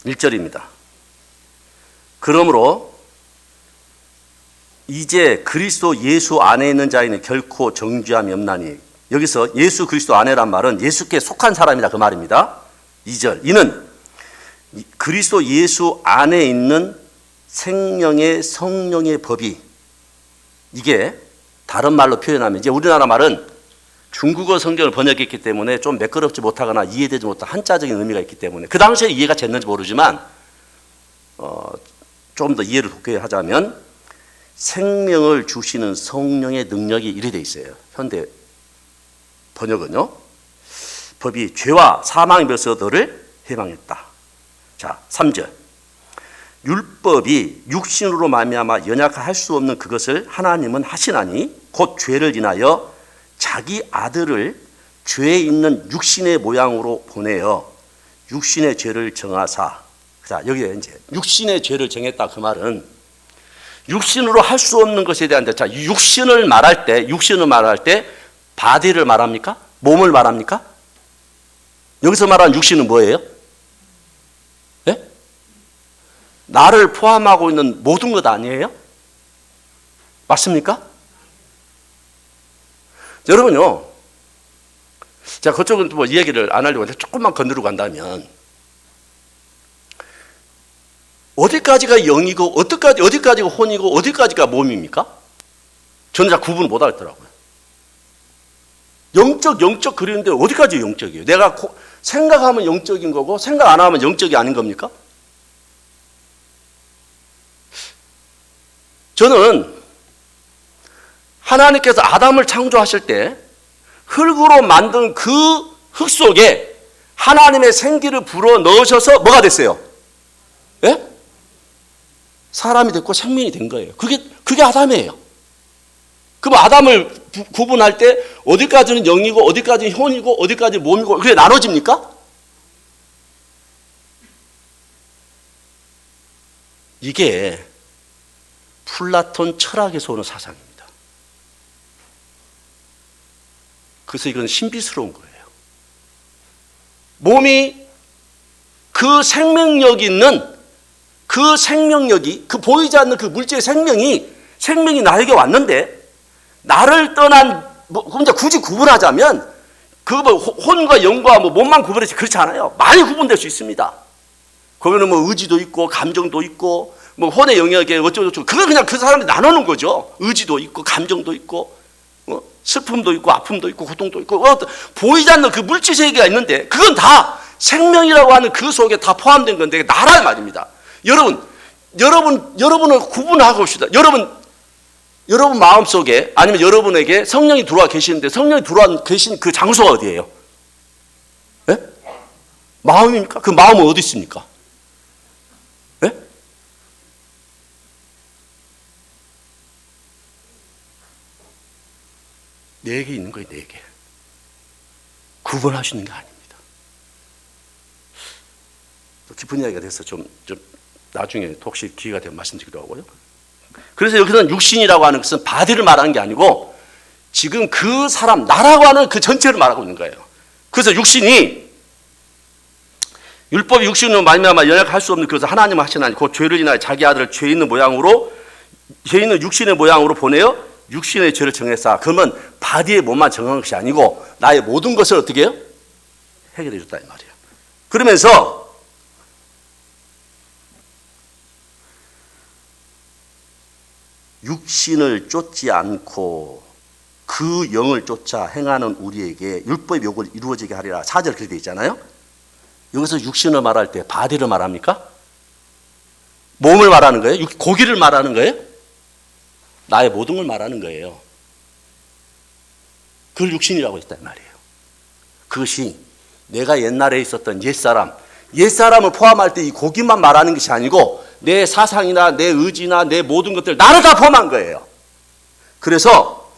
1절입니다. 그러므로 이제 그리스도 예수 안에 있는 자에는 결코 정죄함이 없나니. 여기서 예수 그리스도 안에란 말은 예수께 속한 사람이다 그 말입니다. 2절, 이는 그리스도 예수 안에 있는 생명의 성령의 법이, 이게 다른 말로 표현하면, 이제 우리나라 말은 중국어 성경을 번역했기 때문에 좀 매끄럽지 못하거나 이해되지 못한 한자적인 의미가 있기 때문에 그 당시에 이해가 됐는지 모르지만 조금 더 이해를 돕게 하자면, 생명을 주시는 성령의 능력이 이래 돼 있어요. 현대 번역은요. 법이 죄와 사망의 벌써 너를 해방했다. 자, 3절. 율법이 육신으로 말미암아 연약할 수 없는 그것을 하나님은 하시나니 곧 죄를 인하여 자기 아들을 죄에 있는 육신의 모양으로 보내어 육신의 죄를 정하사. 자, 여기에 이제 육신의 죄를 정했다 그 말은 육신으로 할 수 없는 것에 대한, 자, 육신을 말할 때 바디를 말합니까? 몸을 말합니까? 여기서 말하는 육신은 뭐예요? 예? 나를 포함하고 있는 모든 것 아니에요? 맞습니까? 여러분요, 자, 그쪽은 뭐 이야기를 안 하려고 하는데 조금만 건드리고 간다면, 어디까지가 영이고 어디까지가 혼이고 어디까지가 몸입니까? 저는 잘 구분을 못 하겠더라고요. 영적 그리는데 어디까지 영적이에요? 내가 생각하면 영적인 거고 생각 안 하면 영적이 아닌 겁니까? 저는 하나님께서 아담을 창조하실 때 흙으로 만든 그 흙 속에 하나님의 생기를 불어 넣으셔서 뭐가 됐어요? 예? 사람이 됐고 생명이 된 거예요. 그게 아담이에요. 그럼 아담을 구분할 때 어디까지는 영이고 어디까지는 혼이고 어디까지는 몸이고 그게 나눠집니까? 이게 플라톤 철학에서 오는 사상입니다. 그래서 이건 신비스러운 거예요. 몸이 그 생명력이 있는 그 생명력이 그 보이지 않는 그 물질의 생명이 나에게 왔는데 나를 떠난 굳이 구분하자면 그 혼과 영과 몸만 구분해서 그렇지 않아요. 많이 구분될 수 있습니다. 거기는 의지도 있고 감정도 있고 혼의 영역에 어쩌고저쩌고 그걸 그냥 그 사람이 나누는 거죠. 의지도 있고 감정도 있고 슬픔도 있고 아픔도 있고 고통도 있고 보이지 않는 그 물질 세계가 있는데 그건 다 생명이라고 하는 그 속에 다 포함된 건데 나란 말입니다. 여러분을 구분하고 봅시다. 여러분 마음속에 아니면 여러분에게 성령이 들어와 계시는데 성령이 들어와 계신 그 장소가 어디예요? 네? 마음입니까? 그 마음은 어디 있습니까? 네? 내게 있는 거예요, 내게. 구분할 수 있는 게 아닙니다. 또 깊은 이야기가 돼서 좀 나중에 혹시 기회가 되면 말씀드리기도 하고요. 그래서 여기서는 육신이라고 하는 것은 바디를 말하는 게 아니고 지금 그 사람, 나라고 하는 그 전체를 말하고 있는 거예요. 그래서 육신이 율법이 육신으로 말미암아 연약할 수 없는 그래서 하나님 하시나니 곧 죄를 인하여 자기 아들을 죄 있는 육신의 모양으로 보내어 육신의 죄를 정했사. 그러면 바디의 몸만 정한 것이 아니고 나의 모든 것을 어떻게 해요? 해결해 줬다 이 말이에요. 그러면서 육신을 쫓지 않고 그 영을 쫓아 행하는 우리에게 율법의 요구를 이루어지게 하리라. 4절 그렇게 되어 있잖아요. 여기서 육신을 말할 때 바디를 말합니까? 몸을 말하는 거예요? 고기를 말하는 거예요? 나의 모든 걸 말하는 거예요. 그걸 육신이라고 했단 말이에요. 그것이 내가 옛날에 있었던 옛사람을 포함할 때 이 고기만 말하는 것이 아니고 내 사상이나 내 의지나 내 모든 것들 나를 다 포함한 거예요. 그래서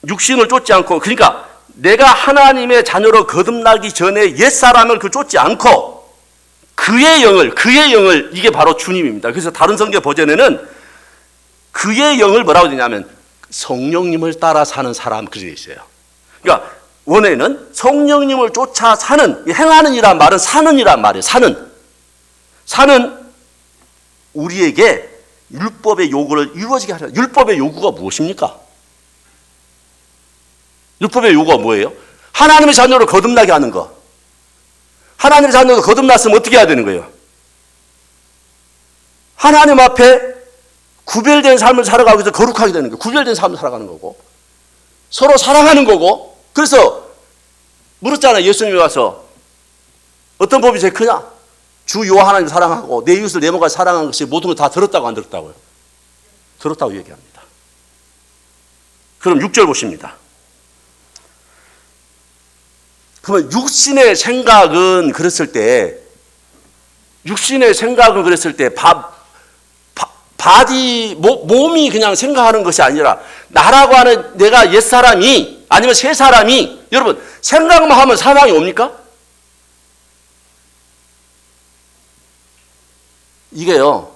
육신을 쫓지 않고 그러니까 내가 하나님의 자녀로 거듭나기 전에 옛사람을 쫓지 않고 그의 영을 이게 바로 주님입니다. 그래서 다른 성경 버전에는 그의 영을 뭐라고 되냐면 성령님을 따라 사는 사람 그렇게 되어 있어요. 그러니까 원에는 성령님을 쫓아 사는 행하는 이란 말은 사는 이란 말이에요. 사는 우리에게 율법의 요구를 이루어지게 하라. 율법의 요구가 무엇입니까? 율법의 요구가 뭐예요? 하나님의 자녀로 거듭나게 하는 거. 하나님의 자녀로 거듭났으면 어떻게 해야 되는 거예요? 하나님 앞에 구별된 삶을 살아가기 위해서 거룩하게 되는 거예요. 구별된 삶을 살아가는 거고 서로 사랑하는 거고. 그래서 물었잖아요. 예수님이 와서 어떤 법이 제일 크냐? 주 요 하나님 사랑하고 내 이웃을 내 몸과 사랑하는 것이 모든 걸 다 들었다고 안 들었다고요? 들었다고 얘기합니다. 그럼 6절 보십니다. 그러면 육신의 생각은 그랬을 때 바디 몸이 그냥 생각하는 것이 아니라 나라고 하는 내가 옛사람이 아니면 새사람이 여러분 생각만 하면 사망이 옵니까? 이게요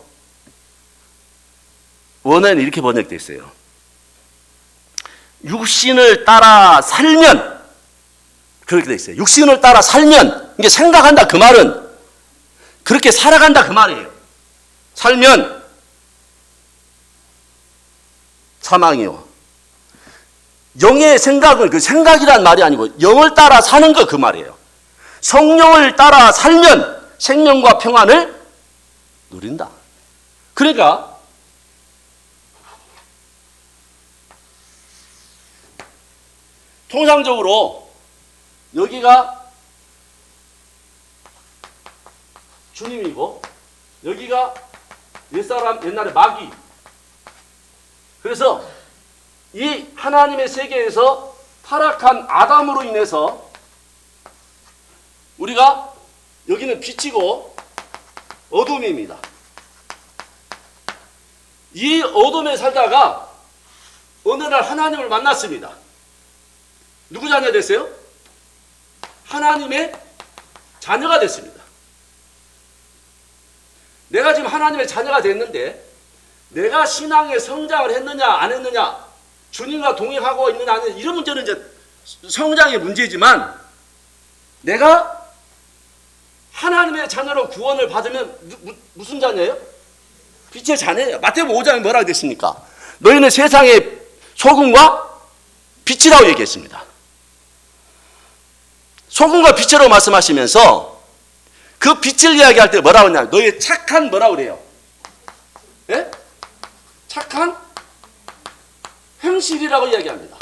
원어에는 이렇게 번역되어 있어요. 육신을 따라 살면 그렇게 되어 있어요. 육신을 따라 살면 이게 생각한다 그 말은 그렇게 살아간다 그 말이에요. 살면 사망이요. 영의 생각은 그 생각이란 말이 아니고 영을 따라 사는 거 그 말이에요. 성령을 따라 살면 생명과 평안을 누린다. 그러니까 통상적으로 여기가 주님이고 여기가 옛사람, 옛날에 마귀. 그래서 이 하나님의 세계에서 타락한 아담으로 인해서 우리가 여기는 빛이고 어둠입니다. 이 어둠에 살다가 어느 날 하나님을 만났습니다. 누구 자녀 됐어요? 하나님의 자녀가 됐습니다. 내가 지금 하나님의 자녀가 됐는데 내가 신앙의 성장을 했느냐 안 했느냐, 주님과 동행하고 있느냐 안 했느냐, 이런 문제는 이제 성장의 문제지만 내가 하나님의 자녀로 구원을 받으면 무슨 자녀예요? 빛의 자녀예요. 마태복음 5장에 뭐라고 됐습니까? 너희는 세상의 소금과 빛이라고 얘기했습니다. 소금과 빛이라고 말씀하시면서 그 빛을 이야기할 때 뭐라고 하냐? 너희의 착한 뭐라고 그래요? 예? 착한 행실이라고 이야기합니다.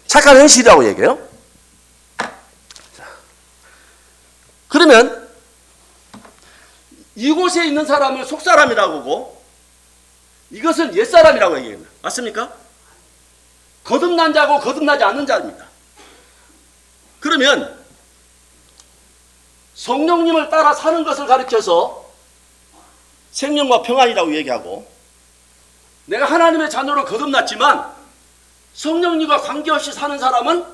착한 행실이라고 얘기해요. 그러면 이곳에 있는 사람을 속사람이라고 하고 이것은 옛사람이라고 얘기합니다. 맞습니까? 거듭난 자고 거듭나지 않는 자입니다. 그러면 성령님을 따라 사는 것을 가르쳐서 생명과 평안이라고 얘기하고, 내가 하나님의 자녀로 거듭났지만 성령님과 관계없이 사는 사람은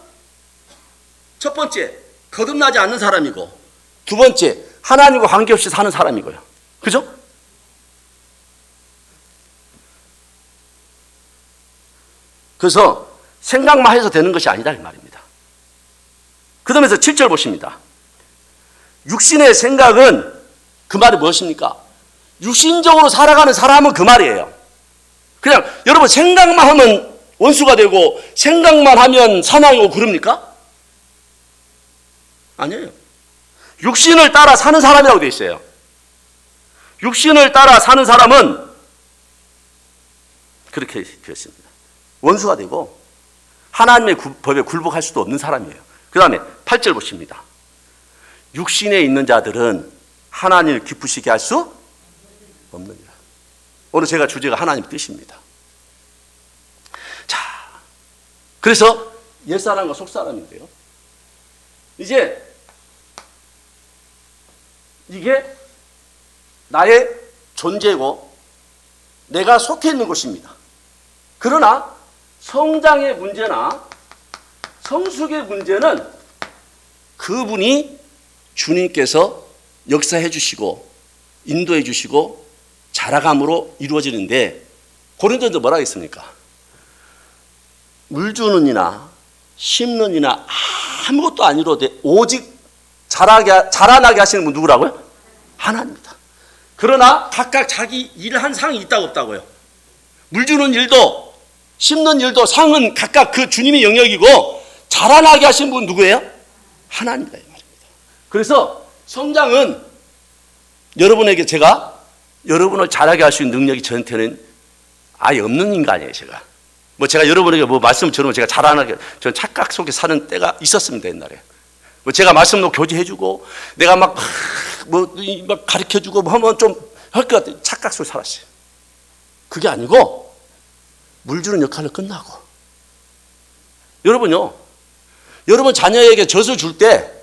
첫 번째 거듭나지 않는 사람이고, 두 번째 하나님과 관계없이 사는 사람이고요. 그죠? 그래서 생각만 해서 되는 것이 아니다 이 말입니다. 그러면서 7절 보십니다. 육신의 생각은, 그 말이 무엇입니까? 육신적으로 살아가는 사람은 그 말이에요. 그냥 여러분 생각만 하면 원수가 되고 생각만 하면 사망이고 그럽니까? 아니에요. 육신을 따라 사는 사람이라고 되어 있어요. 육신을 따라 사는 사람은 그렇게 되었습니다. 원수가 되고 하나님의 법에 굴복할 수도 없는 사람이에요. 그 다음에 8절 보십니다. 육신에 있는 자들은 하나님을 기쁘시게 할 수 없느니라. 오늘 제가 주제가 하나님 뜻입니다. 자, 그래서 옛사람과 속사람인데요. 이제 이게 나의 존재고 내가 속해 있는 곳입니다. 그러나 성장의 문제나 성숙의 문제는 그분이 주님께서 역사해 주시고 인도해 주시고 자라감으로 이루어지는데, 고린도전서 뭐라 했습니까? 물 주는 이나 심는 이나 아무것도 아니로되 오직 자라나게 하시는 분 누구라고요? 하나님입니다. 그러나 각각 자기 일을 한 상이 있다고 없다고요? 물 주는 일도 심는 일도 상은 각각 그 주님의 영역이고, 자라나게 하시는 분 누구예요? 하나님이다 이 말입니다. 그래서 성장은 여러분에게 제가 여러분을 자라게 할 수 있는 능력이 저한테는 아예 없는 인간이에요. 제가 여러분에게 말씀을 들으면 제가 자라나게, 저는 착각 속에 사는 때가 있었습니다. 옛날에 제가 말씀도 교제해주고 내가 막 가르쳐주고 하면 좀 할 것 같아요. 착각 속에 살았어요. 그게 아니고 물 주는 역할을 끝나고, 여러분요, 여러분 자녀에게 젖을 줄 때요,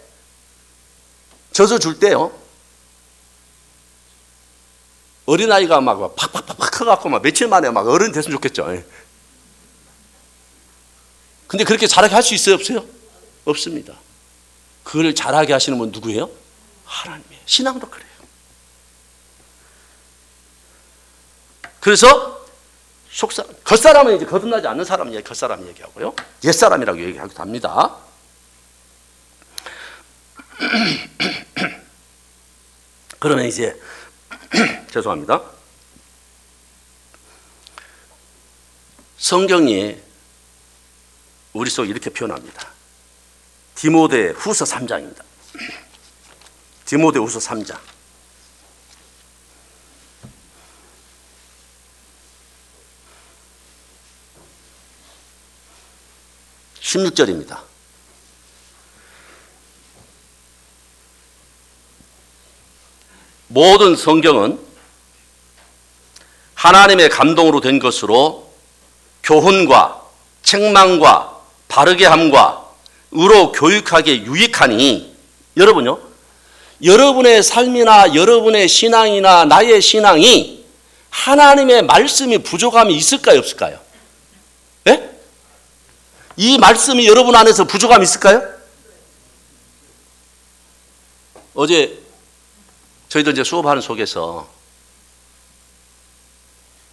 어린아이가 막 팍팍팍팍 커갖고 막 며칠 만에 막 어른 됐으면 좋겠죠. 근데 그렇게 자라게 할 수 있어요, 없어요? 없습니다. 그걸 자라게 하시는 분 누구예요? 하나님이에요. 신앙도 그래요. 그래서 겉사람은 이제 거듭나지 않는 사람 겉사람 얘기하고요, 옛사람이라고 얘기하기도 합니다. 그러면 이제 죄송합니다. 성경이 우리 속에 이렇게 표현합니다. 디모데 후서 3장입니다. 디모데후서 3장 16절입니다. 모든 성경은 하나님의 감동으로 된 것으로 교훈과 책망과 바르게 함과 의로 교육하기에 유익하니, 여러분요, 여러분의 삶이나 여러분의 신앙이나 나의 신앙이 하나님의 말씀이 부족함이 있을까요, 없을까요? 네? 이 말씀이 여러분 안에서 부족함이 있을까요? 어제 저희들 이제 수업하는 속에서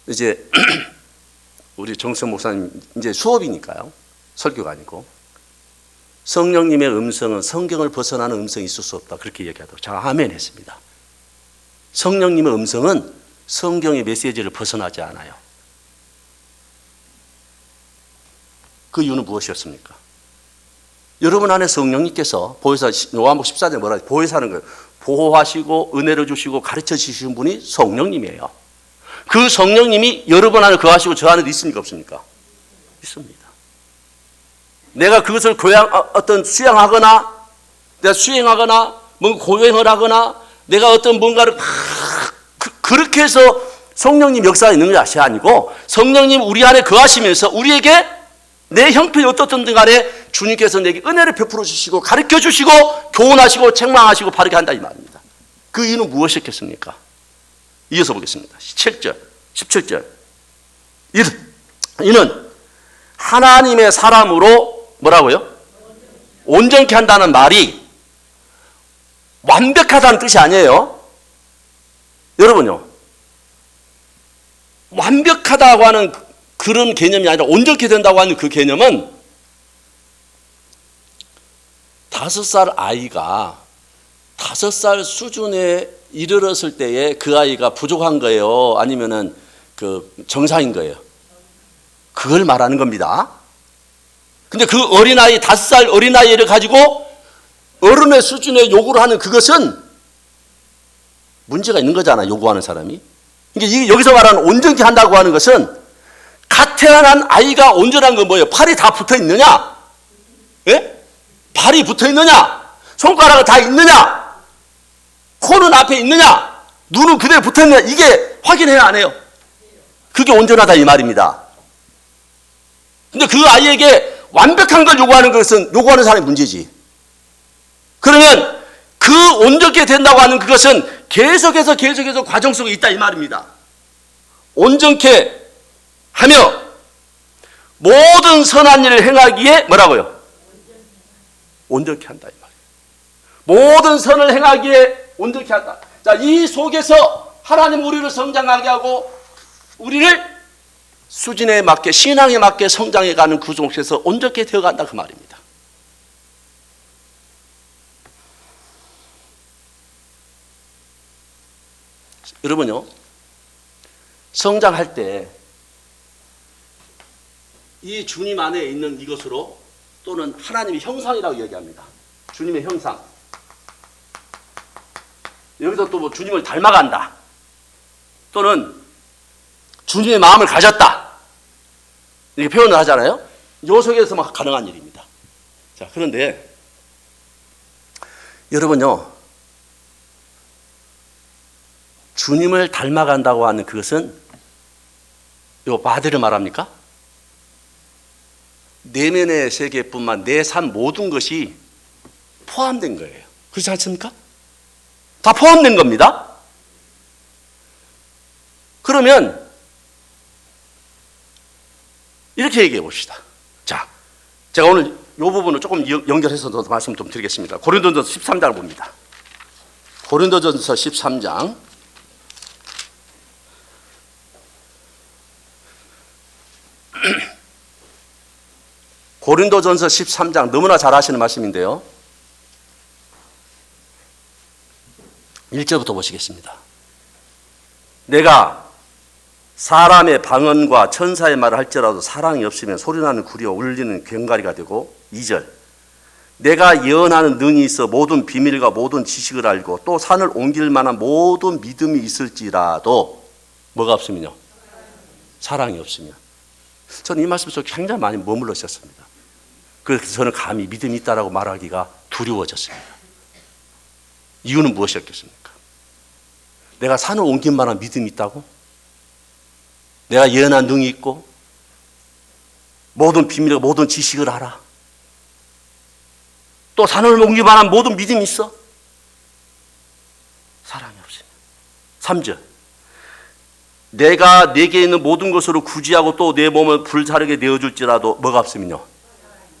이제 우리 정성 목사님 이제 수업이니까요, 설교가 아니고, 성령님의 음성은 성경을 벗어나는 음성이 있을 수 없다, 그렇게 얘기하더라고요. 제가 아멘 했습니다. 성령님의 음성은 성경의 메시지를 벗어나지 않아요. 그 이유는 무엇이었습니까? 여러분 안에 성령님께서 보혜사, 요한복음 14장에 뭐라 하죠? 보혜사는 거예요. 보호하시고 은혜를 주시고 가르쳐 주시는 분이 성령님이에요. 그 성령님이 여러분 안에 거하시고 저 안에도 있습니까, 없습니까? 있습니다. 내가 그것을 수양하거나, 내가 수행하거나, 뭔가 고행을 하거나, 내가 어떤 뭔가를 그렇게 해서 성령님 역사가 있는 것이 아니고, 성령님 우리 안에 거하시면서 우리에게 내 형편이 어떻든 간에 주님께서 내게 은혜를 베풀어 주시고 가르쳐 주시고 교훈하시고 책망하시고 바르게 한다, 이 말입니다. 그 이유는 무엇이었겠습니까? 이어서 보겠습니다. 17절. 이는 하나님의 사람으로 뭐라고요? 온전케 한다는 말이 완벽하다는 뜻이 아니에요. 여러분요, 완벽하다고 하는 그런 개념이 아니라 온전케 된다고 하는 그 개념은 5살 아이가 5살 수준에 이르렀을 때에 그 아이가 부족한 거예요, 아니면은 그 정상인 거예요? 그걸 말하는 겁니다. 근데 그 어린아이, 5살 어린아이를 가지고 어른의 수준에 요구를 하는 그것은 문제가 있는 거잖아, 요구하는 사람이. 그러니까 여기서 말하는 온전케 한다고 하는 것은, 갓 태어난 아이가 온전한 건 뭐예요? 팔이 다 붙어 있느냐? 예? 발이 붙어 있느냐? 손가락은 다 있느냐? 코는 앞에 있느냐? 눈은 그대로 붙어 있느냐? 이게 확인해야 안 해요? 그게 온전하다, 이 말입니다. 근데 그 아이에게 완벽한 걸 요구하는 것은 요구하는 사람이 문제지. 그러면 그 온전케 된다고 하는 그것은 계속해서 과정 속에 있다, 이 말입니다. 온전케 하며 모든 선한 일을 행하기에 뭐라고요? 온전케 한다, 이 말이에요. 모든 선을 행하기에 온전케 한다. 자, 이 속에서 하나님 우리를 성장하게 하고 우리를 수준에 맞게, 신앙에 맞게 성장해가는 그 속에서 온전케 되어간다, 그 말입니다. 여러분요, 성장할 때 이 주님 안에 있는 이것으로, 또는 하나님의 형상이라고 얘기합니다. 주님의 형상. 여기서 또 뭐 주님을 닮아간다, 또는 주님의 마음을 가졌다, 이렇게 표현을 하잖아요. 요 속에서만 가능한 일입니다. 자, 그런데 여러분요, 주님을 닮아간다고 하는 그것은 요 바디를 말합니까? 내면의 세계뿐만, 내 삶 모든 것이 포함된 거예요. 그렇지 않습니까? 다 포함된 겁니다. 그러면 이렇게 얘기해 봅시다. 자, 제가 오늘 이 부분을 조금 연결해서 말씀 좀 드리겠습니다. 고린도전서 13장을 봅니다. 고린도전서 13장. 고린도전서 13장, 너무나 잘 아시는 말씀인데요. 1절부터 보시겠습니다. 내가 사람의 방언과 천사의 말을 할지라도 사랑이 없으면 소리나는 구리와 울리는 괭가리가 되고, 2절, 내가 예언하는 능이 있어 모든 비밀과 모든 지식을 알고 또 산을 옮길 만한 모든 믿음이 있을지라도 뭐가 없으면요? 사랑이 없으면. 저는 이 말씀 속에 굉장히 많이 머물러 있었습니다. 그래서 저는 감히 믿음이 있다라고 말하기가 두려워졌습니다. 이유는 무엇이었겠습니까? 내가 산을 옮길 만한 믿음이 있다고? 내가 예언한 능이 있고 모든 비밀과 모든 지식을 알아. 또 산을 옮길 만한 모든 믿음이 있어. 사랑이 없으면. 3절. 내가 내게 있는 모든 것으로 구제하고 또 내 몸을 불사르게 내어줄지라도 뭐가 없으면요?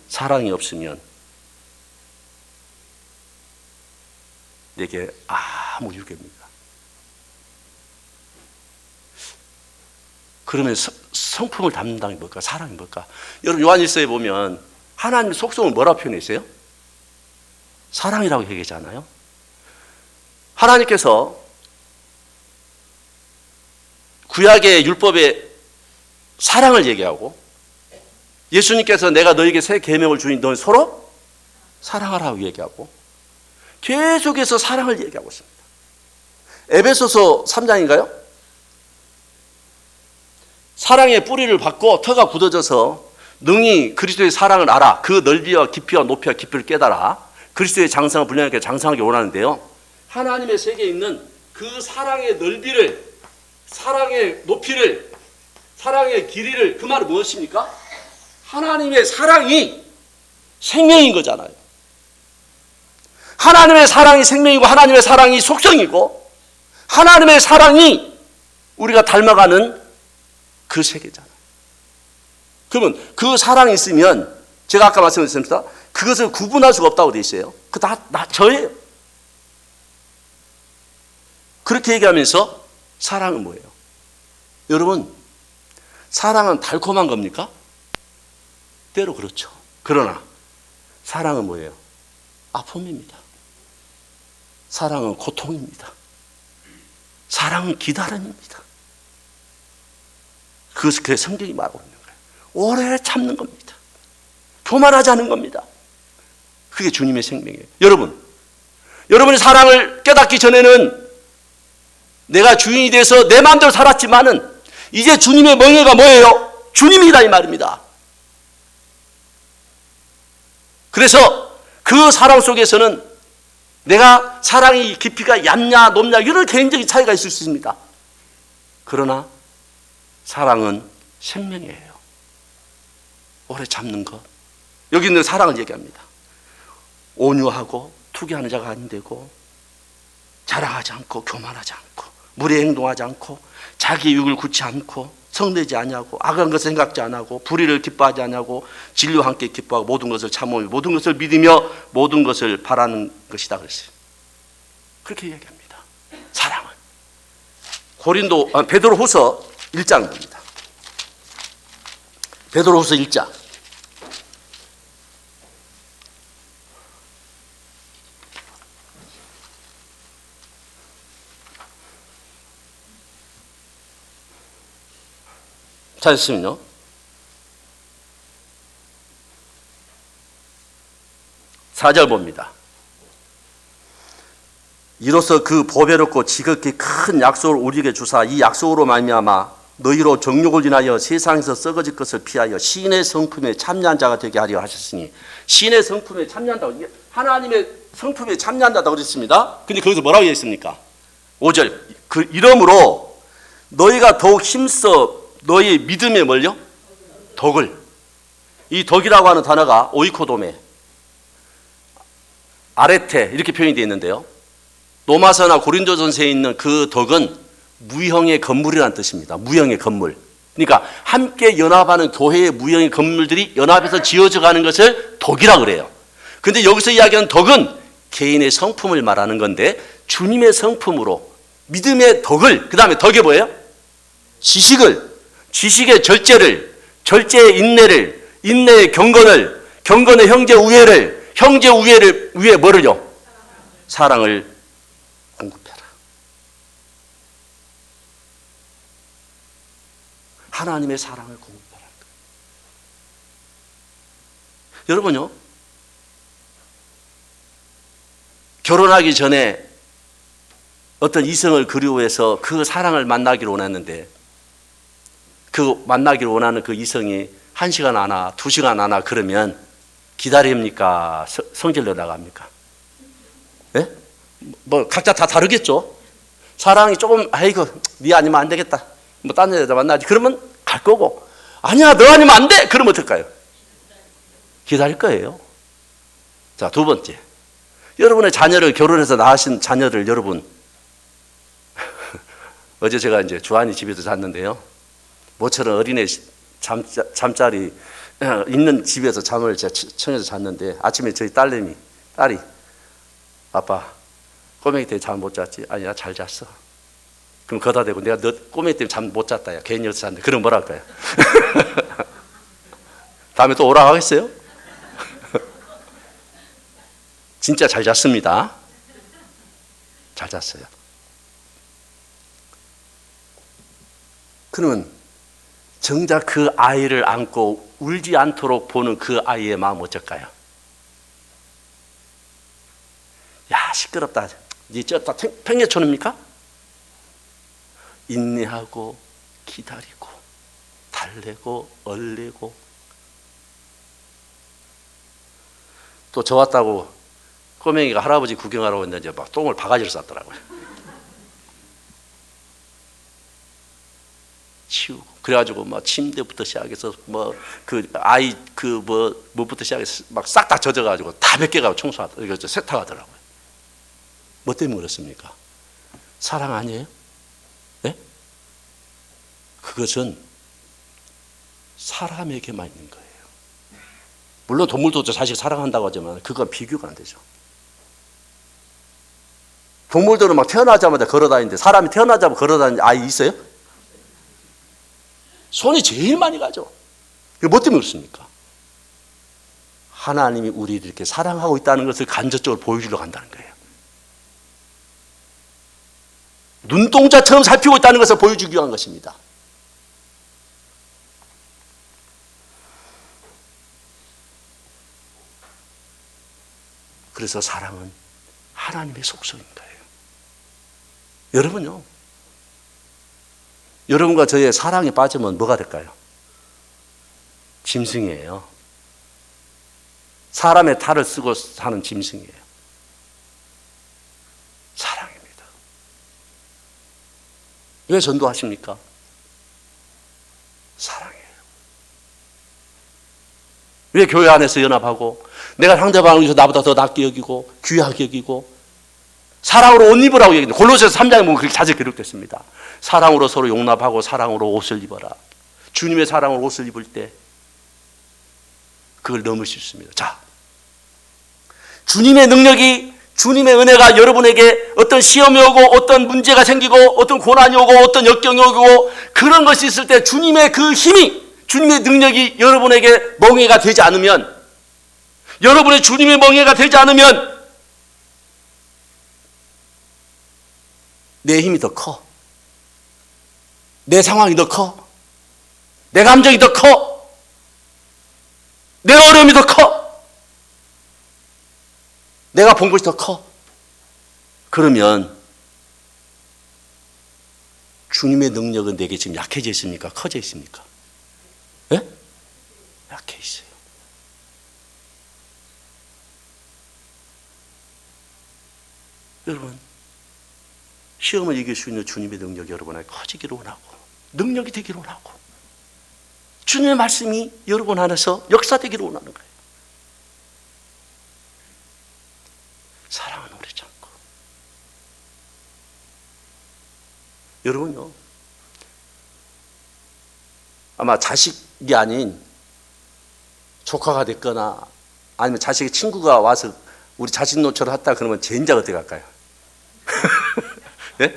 사랑이 없으면 내게 아무 유익입니다. 그러면 성품을 담는다는 게 뭘까? 사랑이 뭘까? 여러분 요한일서에 보면 하나님의 속성을 뭐라고 표현했어요? 사랑이라고 얘기하잖아요. 하나님께서 구약의 율법에 사랑을 얘기하고 예수님께서 내가 너에게 새 계명을 주니 너는 서로 사랑하라고 얘기하고 계속해서 사랑을 얘기하고 있습니다. 에베소서 3장인가요? 사랑의 뿌리를 받고 터가 굳어져서 능히 그리스도의 사랑을 알아. 그 넓이와 깊이와 높이와 깊이를 깨달아. 그리스도의 장성을 분량하게 장성하게 원하는데요. 하나님의 세계에 있는 그 사랑의 넓이를, 사랑의 높이를, 사랑의 길이를, 그 말은 무엇입니까? 하나님의 사랑이 생명인 거잖아요. 하나님의 사랑이 생명이고 하나님의 사랑이 속성이고 하나님의 사랑이 우리가 닮아가는 그 세계잖아요. 그러면 그 사랑이 있으면 제가 아까 말씀드렸습니다. 그것을 구분할 수가 없다고 돼 있어요. 그 저예요. 그렇게 얘기하면서 사랑은 뭐예요? 여러분, 사랑은 달콤한 겁니까? 때로 그렇죠. 그러나 사랑은 뭐예요? 아픔입니다. 사랑은 고통입니다. 사랑은 기다림입니다. 그것을 그의 성경이 말하고 있는 거예요. 오래 참는 겁니다. 교만하지 않은 겁니다. 그게 주님의 생명이에요. 여러분이 사랑을 깨닫기 전에는 내가 주인이 돼서 내 마음대로 살았지만은 이제 주님의 명예가 뭐예요? 주님이다 이 말입니다. 그래서 그 사랑 속에서는 내가 사랑의 깊이가 얇냐 높냐 여러 개인적인 차이가 있을 수 있습니다. 그러나 사랑은 생명이에요. 오래 참는 것. 여기 있는 사랑을 얘기합니다. 온유하고 투기하는 자가 아닌되고 자랑하지 않고 교만하지 않고 무례 행동하지 않고 자기 유익을 굳지 않고 성내지 아니하고 악한 것을 생각지 않고 불의를 기뻐하지 않고 진리와 함께 기뻐하고 모든 것을 참으며 모든 것을 믿으며 모든 것을 바라는 것이다 그랬어요. 그렇게 얘기합니다. 사랑은 베드로후서 1장입니다. 베드로후서 1장. 찾으시면요. 4절 봅니다. 이로써 그 보배롭고 지극히 큰 약속을 우리에게 주사 이 약속으로 말미암아 너희로 정욕을 인하여 세상에서 썩어질 것을 피하여 신의 성품에 참여한 자가 되게 하려 하셨으니 신의 성품에 참여한다고 하나님의 성품에 참여한다고 그랬습니다. 근데 거기서 뭐라고 했습니까? 5절 이러므로 너희가 더욱 힘써 너희 믿음에 뭘요? 덕을. 이 덕이라고 하는 단어가 오이코도메, 아레테 이렇게 표현이 되어 있는데요. 로마서나 고린도전서에 있는 그 덕은 무형의 건물이라는 뜻입니다. 무형의 건물. 그러니까 함께 연합하는 교회의 무형의 건물들이 연합해서 지어져 가는 것을 덕이라고 그래요. 그런데 여기서 이야기하는 덕은 개인의 성품을 말하는 건데 주님의 성품으로 믿음의 덕을, 그 다음에 덕이 뭐예요? 지식의 절제를, 절제의 인내를, 인내의 경건을, 경건의 형제 우애를, 형제 우애를 위해 뭐를요? 사랑을 공급해라. 하나님의 사랑을 공급해라. 여러분요, 결혼하기 전에 어떤 이성을 그리워해서 그 사랑을 만나기를 원했는데 그 만나기를 원하는 그 이성이 1시간 안 와, 2시간 안 와 그러면 기다립니까? 성질러 나갑니까? 네? 뭐 각자 다 다르겠죠. 사랑이 조금 아이고 네 아니면 안 되겠다. 뭐 딴 여자 만나지. 그러면 갈 거고 아니야 너 아니면 안 돼. 그러면 어떨까요? 기다릴 거예요. 자, 두 번째. 여러분의 자녀를 결혼해서 낳으신 자녀를 여러분 어제 제가 이제 주한이 집에서 잤는데요. 모처럼 어린애 잠자리 있는 집에서 잠을 제가 청해서 잤는데 아침에 저희 딸이 아빠 꼬맹이 때문에 잠 못 잤지? 아니야 잘 잤어. 그럼 거다 대고 내가 너 꼬맹이 때문에 잠 못 잤다 야 괜히 여기서 잤는데 그럼 뭐라 할까요? 다음에 또 오라고 하겠어요? 진짜 잘 잤습니다. 잘 잤어요. 그러면 정작 그 아이를 안고 울지 않도록 보는 그 아이의 마음 어쩔까요? 야 시끄럽다. 니 저 팽개쳐냅니까? 인내하고 기다리고 달래고 얼레고 또 저 왔다고 꼬맹이가 할아버지 구경하러 왔는데 막 똥을 바가지로 쌌더라고요. 치우고 그래가지고 막 침대부터 시작해서 뭐 그 아이 그 뭐부터 시작해서 막 싹 다 젖어가지고 다 벗겨가고 청소하다 이거 세탁하더라고요. 뭐 때문에 그렇습니까? 사랑 아니에요? 네? 그것은 사람에게만 있는 거예요. 물론 동물도 자식 사랑한다고 하지만 그건 비교가 안 되죠. 동물들은 막 태어나자마자 걸어다니는데 사람이 태어나자마자 걸어다니는 아이 있어요? 손이 제일 많이 가죠. 뭐 때문에 그렇습니까? 하나님이 우리를 이렇게 사랑하고 있다는 것을 간접적으로 보여주려고 한다는 거예요. 눈동자처럼 살피고 있다는 것을 보여주기 위한 것입니다. 그래서 사랑은 하나님의 속성인 거예요. 여러분요, 여러분과 저의 사랑에 빠지면 뭐가 될까요? 짐승이에요. 사람의 탈을 쓰고 사는 짐승이에요. 사랑입니다. 왜 전도하십니까? 사랑이에요. 왜 교회 안에서 연합하고 내가 상대방을 위해서 나보다 더 낫게 여기고 귀하게 여기고 사랑으로 옷 입으라고 얘기합니다. 골로새서 3장에 보면 그렇게 자세히 기록됐습니다. 사랑으로 서로 용납하고 사랑으로 옷을 입어라. 주님의 사랑으로 옷을 입을 때 그걸 넘을 수 있습니다. 자, 주님의 능력이 주님의 은혜가 여러분에게 어떤 시험이 오고 어떤 문제가 생기고 어떤 고난이 오고 어떤 역경이 오고 그런 것이 있을 때 주님의 그 힘이 주님의 능력이 여러분에게 멍해가 되지 않으면 여러분의 주님의 멍해가 되지 않으면 내 힘이 더 커. 내 상황이 더 커. 내 감정이 더 커. 내 어려움이 더 커. 내가 본 것이 더 커. 그러면 주님의 능력은 내게 지금 약해져 있습니까? 커져 있습니까? 예? 약해 있어요. 여러분, 시험을 이길 수 있는 주님의 능력이 여러분에게 커지기를 원하고 능력이 되기를 원하고 주님의 말씀이 여러분 안에서 역사되기를 원하는 거예요. 사랑은 오래 참고. 여러분요, 아마 자식이 아닌 조카가 됐거나 아니면 자식의 친구가 와서 우리 자식 노처를 했다 그러면 젠장 어떻게 할까요? 네?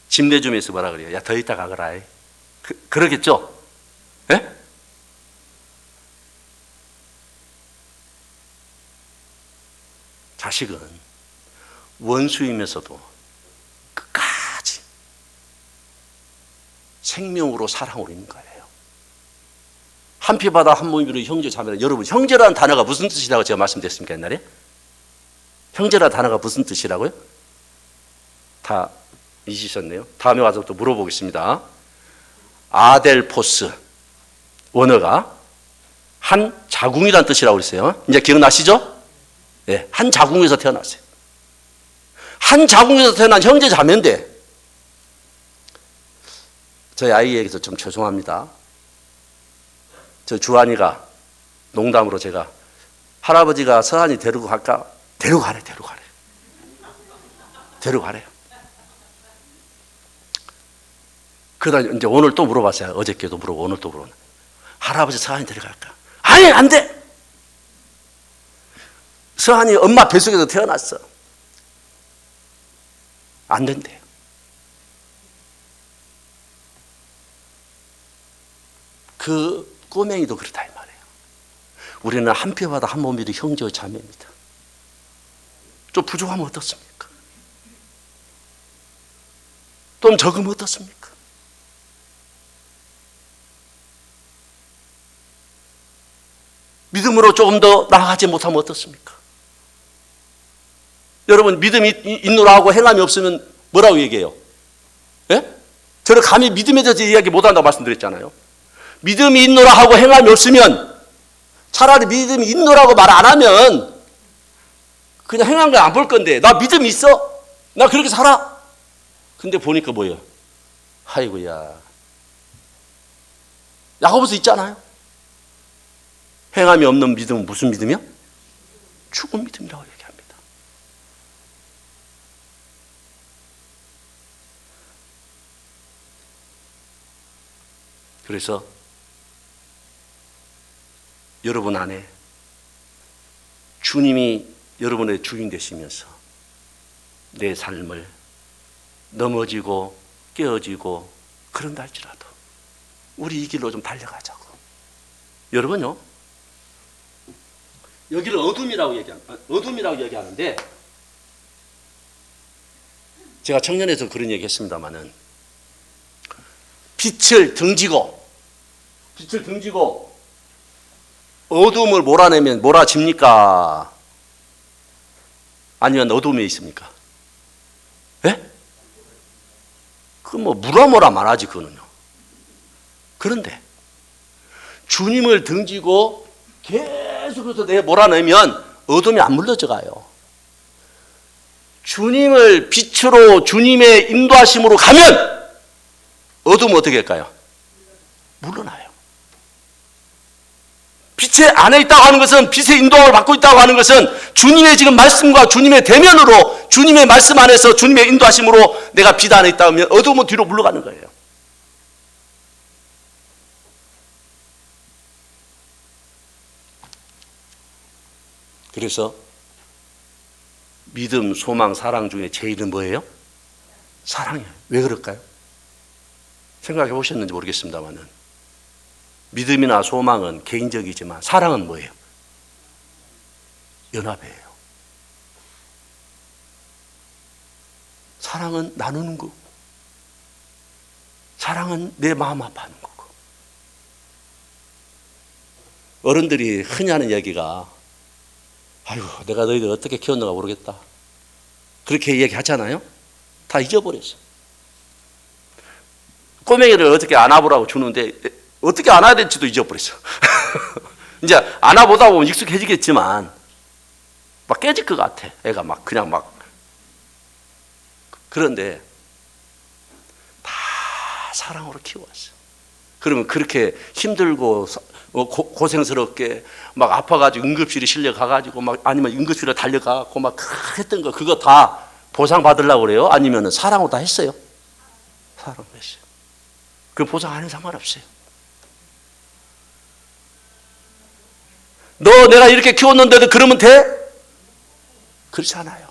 집 내주면서 뭐라 그래요? 야, 더 있다 가거라. 그러겠죠? 네? 자식은 원수이면서도 끝까지 생명으로 사랑으로 있는 거예요. 한 피 바다 한 몸이 이루는 형제 자매라. 여러분, 형제라는 단어가 무슨 뜻이라고 제가 말씀드렸습니까, 옛날에? 형제라는 단어가 무슨 뜻이라고요? 다 잊으셨네요. 다음에 와서 또 물어보겠습니다. 아델포스 원어가 한 자궁이라는 뜻이라고 그랬어요. 이제 기억나시죠? 네, 한 자궁에서 태어났어요. 한 자궁에서 태어난 형제 자매인데, 저희 아이에게서 좀 죄송합니다. 저 주한이가 농담으로 제가 할아버지가 서한이 데리고 갈까? 데려가래. 그러다 이제 오늘 또 물어봤어요. 어저께도 물어보고 오늘 또 물어보네. 할아버지 서한이 데려갈까? 아니, 안 돼! 서한이 엄마 뱃속에서 태어났어. 안 된대요. 그 꼬맹이도 그렇다 이 말이에요. 우리는 한 피 바다 한 몸이 이루는 형제와 자매입니다. 좀 부족하면 어떻습니까? 좀 적으면 어떻습니까? 믿음으로 조금 더 나아가지 못하면 어떻습니까? 여러분, 믿음이 있노라 하고 행함이 없으면 뭐라고 얘기해요? 예? 저는 감히 믿음에 대해서 이야기 못한다고 말씀드렸잖아요. 믿음이 있노라 하고 행함이 없으면, 차라리 믿음이 있노라고 말 안 하면 그냥 행한 거 안 볼 건데, 나 믿음이 있어? 나 그렇게 살아? 근데 보니까 뭐예요? 아이고야, 야고보서 있잖아요. 행함이 없는 믿음은 무슨 믿음이야? 죽은 믿음이라고 얘기합니다. 그래서 여러분 안에 주님이 여러분의 주인 되시면서 내 삶을 넘어지고 깨어지고 그런다 할지라도 우리 이 길로 좀 달려가자고. 여러분요, 여기를 어둠이라고 얘기하는데, 제가 청년에서 그런 얘기 했습니다마는, 빛을 등지고 어둠을 몰아집니까? 아니면 어둠에 있습니까? 예? 그 뭐 뭐라 말하지 그거는요. 그런데 주님을 등지고 계속해서 몰아내면 어둠이 안 물러져 가요. 주님을 빛으로 주님의 인도하심으로 가면 어둠은 어떻게 할까요? 물러나요. 빛의 안에 있다고 하는 것은, 빛의 인도함을 받고 있다고 하는 것은 주님의 지금 말씀과 주님의 대면으로, 주님의 말씀 안에서 주님의 인도하심으로 내가 빛 안에 있다 하면 어둠은 뒤로 물러가는 거예요. 그래서 믿음, 소망, 사랑 중에 제일은 뭐예요? 사랑이에요. 왜 그럴까요? 생각해 보셨는지 모르겠습니다만은, 믿음이나 소망은 개인적이지만 사랑은 뭐예요? 연합이에요. 사랑은 나누는 거고, 사랑은 내 마음 아파하는 거고. 어른들이 흔히 하는 얘기가, 아이고, 내가 너희들 어떻게 키웠는가 모르겠다, 그렇게 얘기하잖아요. 다 잊어버렸어. 꼬맹이를 어떻게 안아보라고 주는데 어떻게 안아야 될지도 잊어버렸어. 이제 안아보다 보면 익숙해지겠지만 막 깨질 것 같아. 애가 막 그냥 막. 그런데 다 사랑으로 키워왔어. 그러면 그렇게 힘들고 고생스럽게 막 아파가지고 응급실에 실려가가지고 막, 아니면 응급실에 달려가고 막 했던 거, 그거 다 보상받으려고 그래요? 아니면 사랑으로 다 했어요? 사랑으로 했어요. 그 보상 안 해도 상관없어요. 너 내가 이렇게 키웠는데도 그러면 돼? 그렇지 않아요.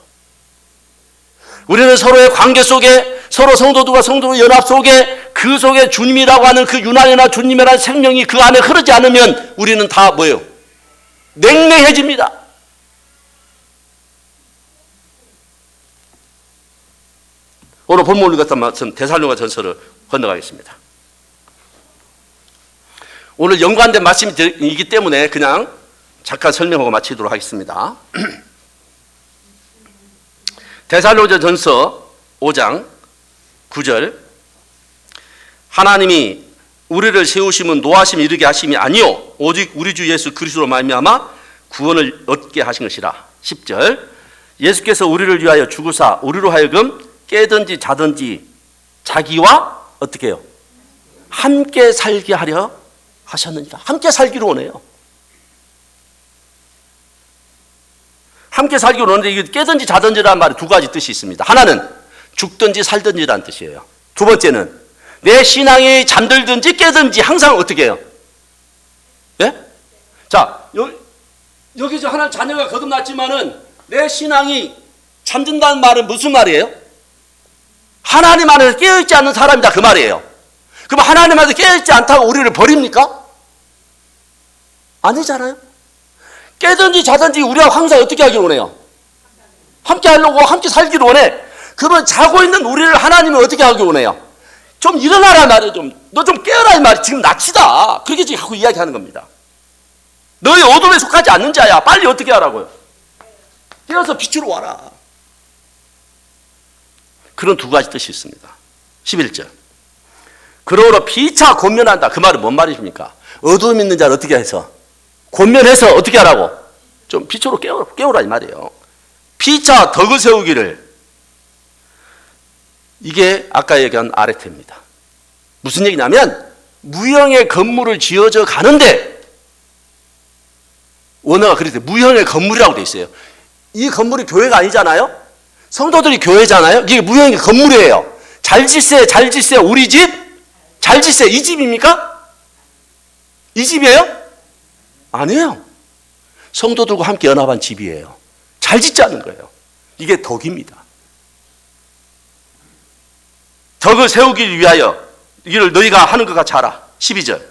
우리는 서로의 관계 속에, 서로 성도들과 성도의 연합 속에, 그 속에 주님이라고 하는 그 유난이나 주님이라는 생명이 그 안에 흐르지 않으면 우리는 다 뭐예요? 냉랭해집니다. 오늘 본문을 읽었던 말씀 데살로니가 전서를 건너가겠습니다. 오늘 연관된 말씀이기 때문에 그냥 잠깐 설명하고 마치도록 하겠습니다. 데살로니가전서 5장 9절, 하나님이 우리를 세우심은 노하심 이르게 하심이 아니요 오직 우리 주 예수 그리스도로 말미암아 구원을 얻게 하신 것이라. 10절, 예수께서 우리를 위하여 죽으사 우리로 하여금 깨든지 자든지 자기와 어떻게 해요? 함께 살게 하려 하셨느니라. 함께 살기로 원해요. 함께 살기로 원하는데 이게 깨든지 자든지라는 말에 두 가지 뜻이 있습니다. 하나는 죽든지 살든지라는 뜻이에요. 두 번째는 내 신앙이 잠들든지 깨든지 항상 어떻게 해요? 예? 자, 여기 하나 자녀가 거듭났지만은 내 신앙이 잠든다는 말은 무슨 말이에요? 하나님 안에서 깨어있지 않는 사람이다 그 말이에요. 그럼 하나님 안에서 깨어있지 않다고 우리를 버립니까? 아니잖아요. 깨든지 자든지 우리가 항상 어떻게 하기를 원해요? 함께 하려고 함께 살기를 원해. 그러면 자고 있는 우리를 하나님이 어떻게 하기를 원해요? 좀 일어나라 말이에요. 너 좀 깨어라 이 말이에요. 지금 낯이다. 그렇게 지금 하고 이야기하는 겁니다. 너희 어둠에 속하지 않는 자야. 빨리 어떻게 하라고요? 깨어서 빛으로 와라. 그런 두 가지 뜻이 있습니다. 11절, 그러므로 피차 권면한다. 그 말은 뭔 말이십니까? 어둠에 있는 자를 어떻게 해서? 권면해서 어떻게 하라고? 좀 빛으로 깨우라 이 말이에요. 피차 덕을 세우기를. 이게 아까 얘기한 아레테입니다. 무슨 얘기냐면 무형의 건물을 지어져 가는데, 원어가 그렇게 무형의 건물이라고 돼 있어요. 이 건물이 교회가 아니잖아요. 성도들이 교회잖아요. 이게 무형의 건물이에요. 잘짓세 우리 집 잘짓세 이 집입니까? 이 집이에요? 아니에요. 성도들과 함께 연합한 집이에요. 잘 짓자는 거예요. 이게 덕입니다. 덕을 세우기 위하여 이를 너희가 하는 것 같이 하라. 12절,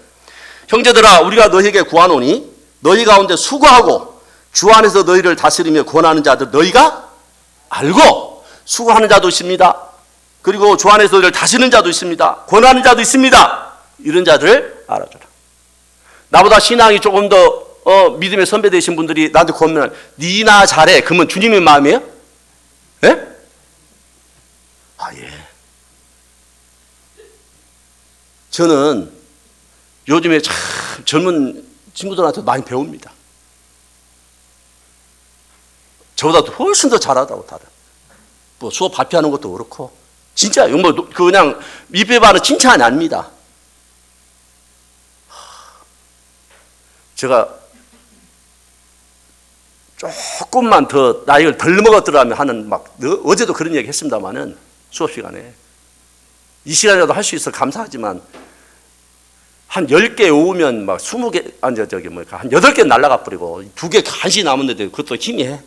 형제들아 우리가 너희에게 구하노니 너희 가운데 수고하고 주 안에서 너희를 다스리며 권하는 자들 너희가 알고. 수고하는 자도 있습니다. 그리고 주 안에서 너희를 다스리는 자도 있습니다. 권하는 자도 있습니다. 이런 자들을 알아줘라. 나보다 신앙이 조금 더 믿음의 선배 되신 분들이 나한테 권면을 니나 잘해. 그러면 주님의 마음이에요? 예? 아, 예. 저는 요즘에 참 젊은 친구들한테 많이 배웁니다. 저보다 훨씬 더 잘하다고 다들. 뭐 수업 발표하는 것도 그렇고 진짜 뭐 그냥 밑배반은 칭찬이 아닙니다. 제가 조금만 더 나이를 덜 먹었더라면 하는 어제도 그런 얘기 했습니다만은 수업 시간에 이 시간이라도 할 수 있어 감사하지만 한 10개 오면 막 20개 한 8개 날라가 버리고 2개 간신히 남았는데 그것도 희미해.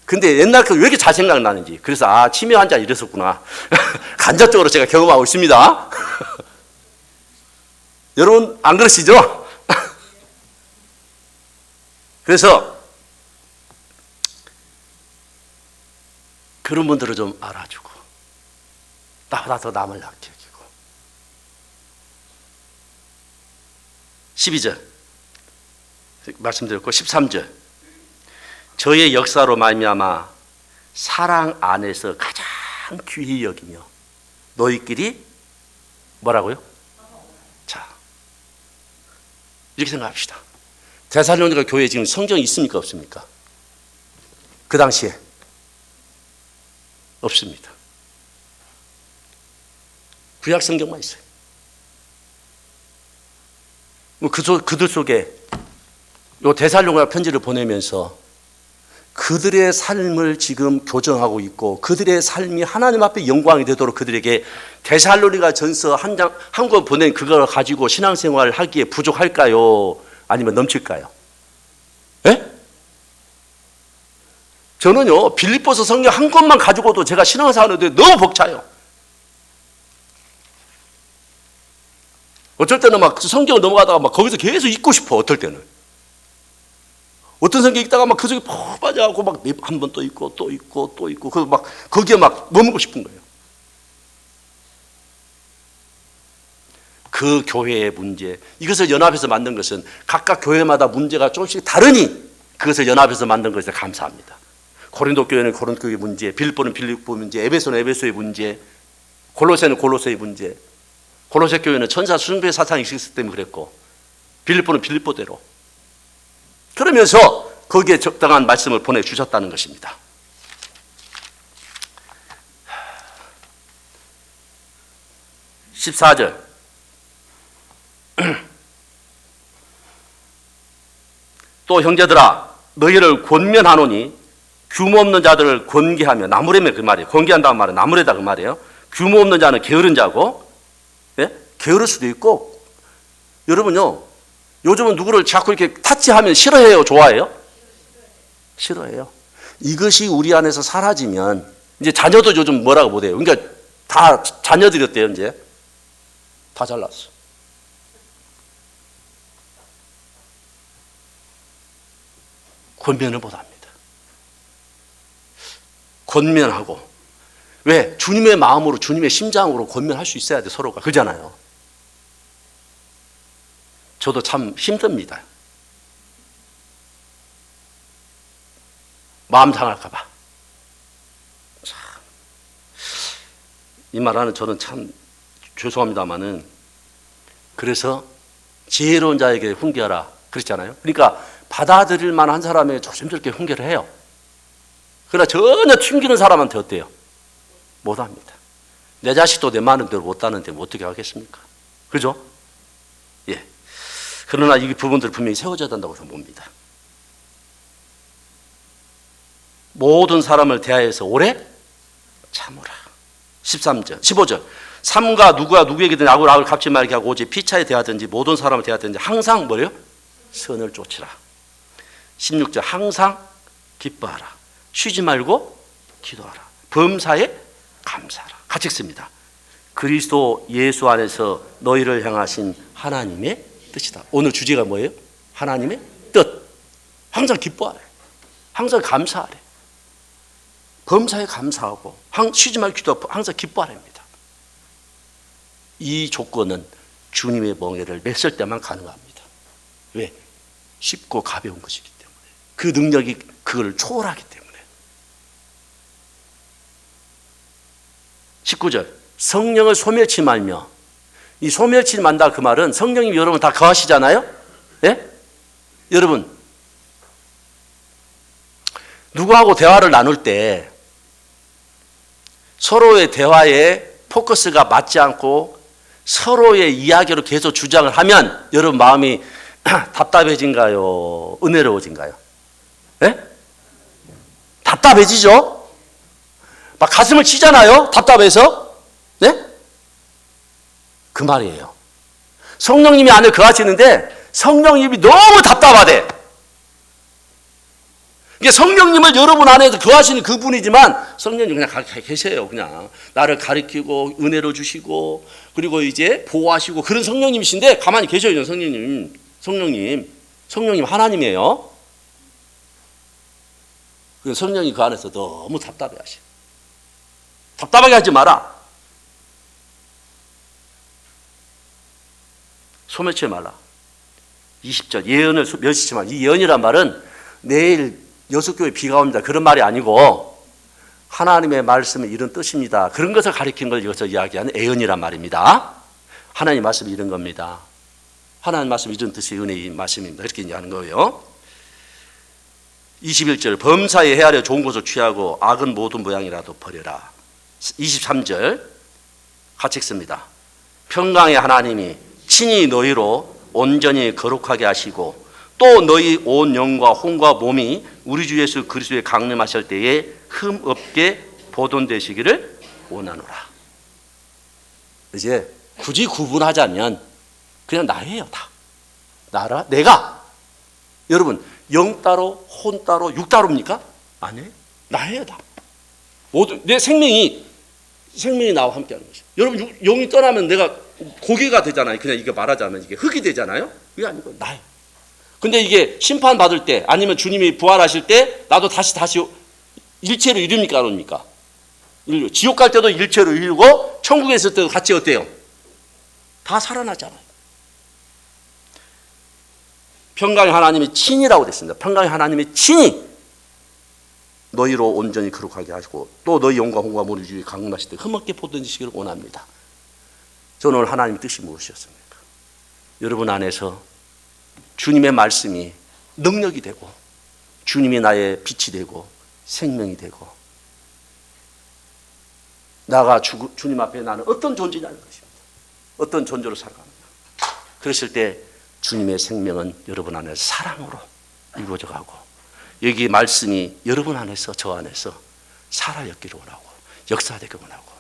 근데 옛날 왜 이렇게 잘 생각나는지. 그래서 치매 환자 이랬었구나. 간접적으로 제가 경험하고 있습니다. 여러분 안 그러시죠? 그래서 그런 분들을 좀 알아주고 나보다 더 남을 낳게 해주고. 12절 말씀드렸고 13절, 저의 역사로 말미암아 사랑 안에서 가장 귀히 여기며 너희끼리 뭐라고요? 자, 이렇게 생각합시다. 데살로니가 교회에 지금 성경이 있습니까? 없습니까? 그 당시에 없습니다. 구약 성경만 있어요. 그들 속에 요 데살로니가 편지를 보내면서 그들의 삶을 지금 교정하고 있고 그들의 삶이 하나님 앞에 영광이 되도록 그들에게 데살로니가 전서 한 권 보낸 그걸 가지고 신앙생활을 하기에 부족할까요? 아니면 넘칠까요? 예? 저는요 빌립보서 성경 한 권만 가지고도 제가 신앙생활 하는데 너무 벅차요. 어쩔 때는 막 성경을 넘어가다가 막 거기서 계속 읽고 싶어. 어떨 때는 어떤 성경 읽다가 막 그 속에 푹 빠져갖고 막 한 번 또 읽고 또 읽고 또 읽고 그 막 거기에 막 머물고 싶은 거예요. 그 교회의 문제, 이것을 연합해서 만든 것은 각각 교회마다 문제가 조금씩 다르니 그것을 연합해서 만든 것에 감사합니다. 고린도 교회는 고린도 교회의 문제, 빌립보는 빌립보 문제, 에베소는 에베소의 문제, 골로새는 골로새의 문제, 골로새 교회는 천사 숭배 사상이 있었기 때문에 그랬고, 빌립보는 빌립보대로. 그러면서 거기에 적당한 말씀을 보내주셨다는 것입니다. (14절) 또 형제들아 너희를 권면하노니 규모 없는 자들을 권계하며, 나무래면 그 말이에요. 권계한다는 말은 나무래다 그 말이에요. 규모 없는 자는 게으른 자고, 예? 게으를 수도 있고. 여러분요, 요즘은 누구를 자꾸 이렇게 타치하면 싫어해요, 좋아해요? 싫어해요. 이것이 우리 안에서 사라지면 이제 자녀도 요즘 뭐라고 못해요. 그러니까 다 자녀들이 어때요? 이제 다 잘났어. 권면을 못합니다. 권면하고, 왜? 주님의 마음으로, 주님의 심장으로 권면할 수 있어야 돼, 서로가. 그잖아요. 저도 참 힘듭니다. 마음 상할까봐. 참. 이 말하는 저는 참 죄송합니다만은, 그래서 지혜로운 자에게 훈계하라 그랬잖아요. 그러니까 받아들일 만한 사람에게 조심스럽게 훈계를 해요. 그러나 전혀 튕기는 사람한테 어때요? 못합니다. 내 자식도 내 마음대로 못하는데 뭐 어떻게 하겠습니까? 그죠? 예. 그러나 이 부분들 분명히 세워져야 된다고 저는 봅니다. 모든 사람을 대하여서 오래 참으라. 13절, 15절. 삼가 누구가 누구에게든 악을 갚지 말게 하고 오직 피차에 대하든지 모든 사람을 대하든지 항상 뭐래요? 선을 쫓으라. 16절. 항상 기뻐하라. 쉬지 말고 기도하라. 범사에 감사하라. 같이 읽습니다. 그리스도 예수 안에서 너희를 향하신 하나님의 뜻이다. 오늘 주제가 뭐예요? 하나님의 뜻. 항상 기뻐하래. 항상 감사하래. 범사에 감사하고 쉬지 말고 기도하고 항상 기뻐하랍니다. 이 조건은 주님의 멍에를 맸을 때만 가능합니다. 왜? 쉽고 가벼운 것이기 때문에. 그 능력이 그걸 초월하기 때문에. 19절. 성령을 소멸치 말며. 이 소멸치 만다 그 말은 성령님이 여러분 다 거하시잖아요. 예? 여러분 누구하고 대화를 나눌 때 서로의 대화에 포커스가 맞지 않고 서로의 이야기로 계속 주장을 하면 여러분 마음이 답답해진가요? 은혜로워진가요? 예? 답답해지죠? 막 가슴을 치잖아요? 답답해서? 네? 그 말이에요. 성령님이 안에 거하시는데 성령님이 너무 답답하대. 이게 성령님을 여러분 안에서 거하시는 그분이지만 성령님 그냥 계세요. 그냥 나를 가리키고 은혜로 주시고 그리고 이제 보호하시고 그런 성령님이신데 가만히 계셔요. 성령님 하나님이에요. 성령이 그 안에서 너무 답답해하셔. 답답하게 하지 마라. 소멸치 말라. 20절. 예언을 멸시치 말라. 이 예언이란 말은 내일 여수교회 비가 옵니다. 그런 말이 아니고 하나님의 말씀은 이런 뜻입니다. 그런 것을 가리키는 걸 여기서 이야기하는 예언이란 말입니다. 하나님 말씀이 이런 겁니다. 하나님 말씀이 이런 뜻의 은혜의 말씀입니다. 이렇게 얘기하는 거예요. 21절. 범사에 헤아려 좋은 것을 취하고 악은 모든 모양이라도 버려라. 23절 같이 읽습니다. 평강의 하나님이 친히 너희로 온전히 거룩하게 하시고 또 너희 온 영과 혼과 몸이 우리 주 예수 그리스도에 강림하실 때에 흠 없게 보존되시기를 원하노라. 이제 굳이 구분하자면 그냥 나예요. 다 내가. 여러분 영 따로 혼 따로 육 따로입니까? 아니에요. 나예요. 다. 모든 내 생명이 나와 함께하는 것이에요. 여러분 영이 떠나면 내가 고기가 되잖아요. 그냥 이게 말하자면 이게 흙이 되잖아요. 그게 아니고 나예요. 근데 이게 심판 받을 때 아니면 주님이 부활하실 때 나도 다시 일체로 이룹니까 안 옵니까? 지옥 갈 때도 일체로 이루고 천국에 있을 때도 같이 어때요? 다 살아나잖아요. 평강의 하나님이 친이라고 됐습니다. 평강의 하나님이 친히 너희로 온전히 거룩하게 하시고 또 너희 영과 혼과 무리 주에 강림하실 때 흠없게 보존하시기를 원합니다. 저는 오늘 하나님의 뜻이 무엇이었습니까? 여러분 안에서 주님의 말씀이 능력이 되고 주님이 나의 빛이 되고 생명이 되고 나가 주님 앞에 나는 어떤 존재냐는 것입니다. 어떤 존재로 살아갑니다. 그랬을 때 주님의 생명은 여러분 안에서 사랑으로 이루어져 가고 여기 말씀이 여러분 안에서 저 안에서 살아있기를 원하고 역사되기를 원하고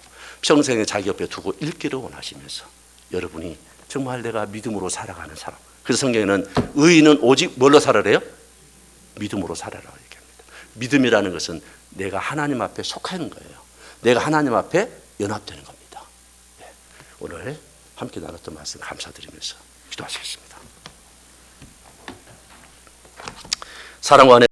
평생에 자기 옆에 두고 읽기를 원하시면서 여러분이 정말 내가 믿음으로 살아가는 사람. 그래서 성경에는 의인은 오직 뭘로 살아래요? 믿음으로 살아라고 얘기합니다. 믿음이라는 것은 내가 하나님 앞에 속하는 거예요. 내가 하나님 앞에 연합되는 겁니다. 네. 오늘 함께 나눴던 말씀 감사드리면서 기도하시겠습니다. 사랑과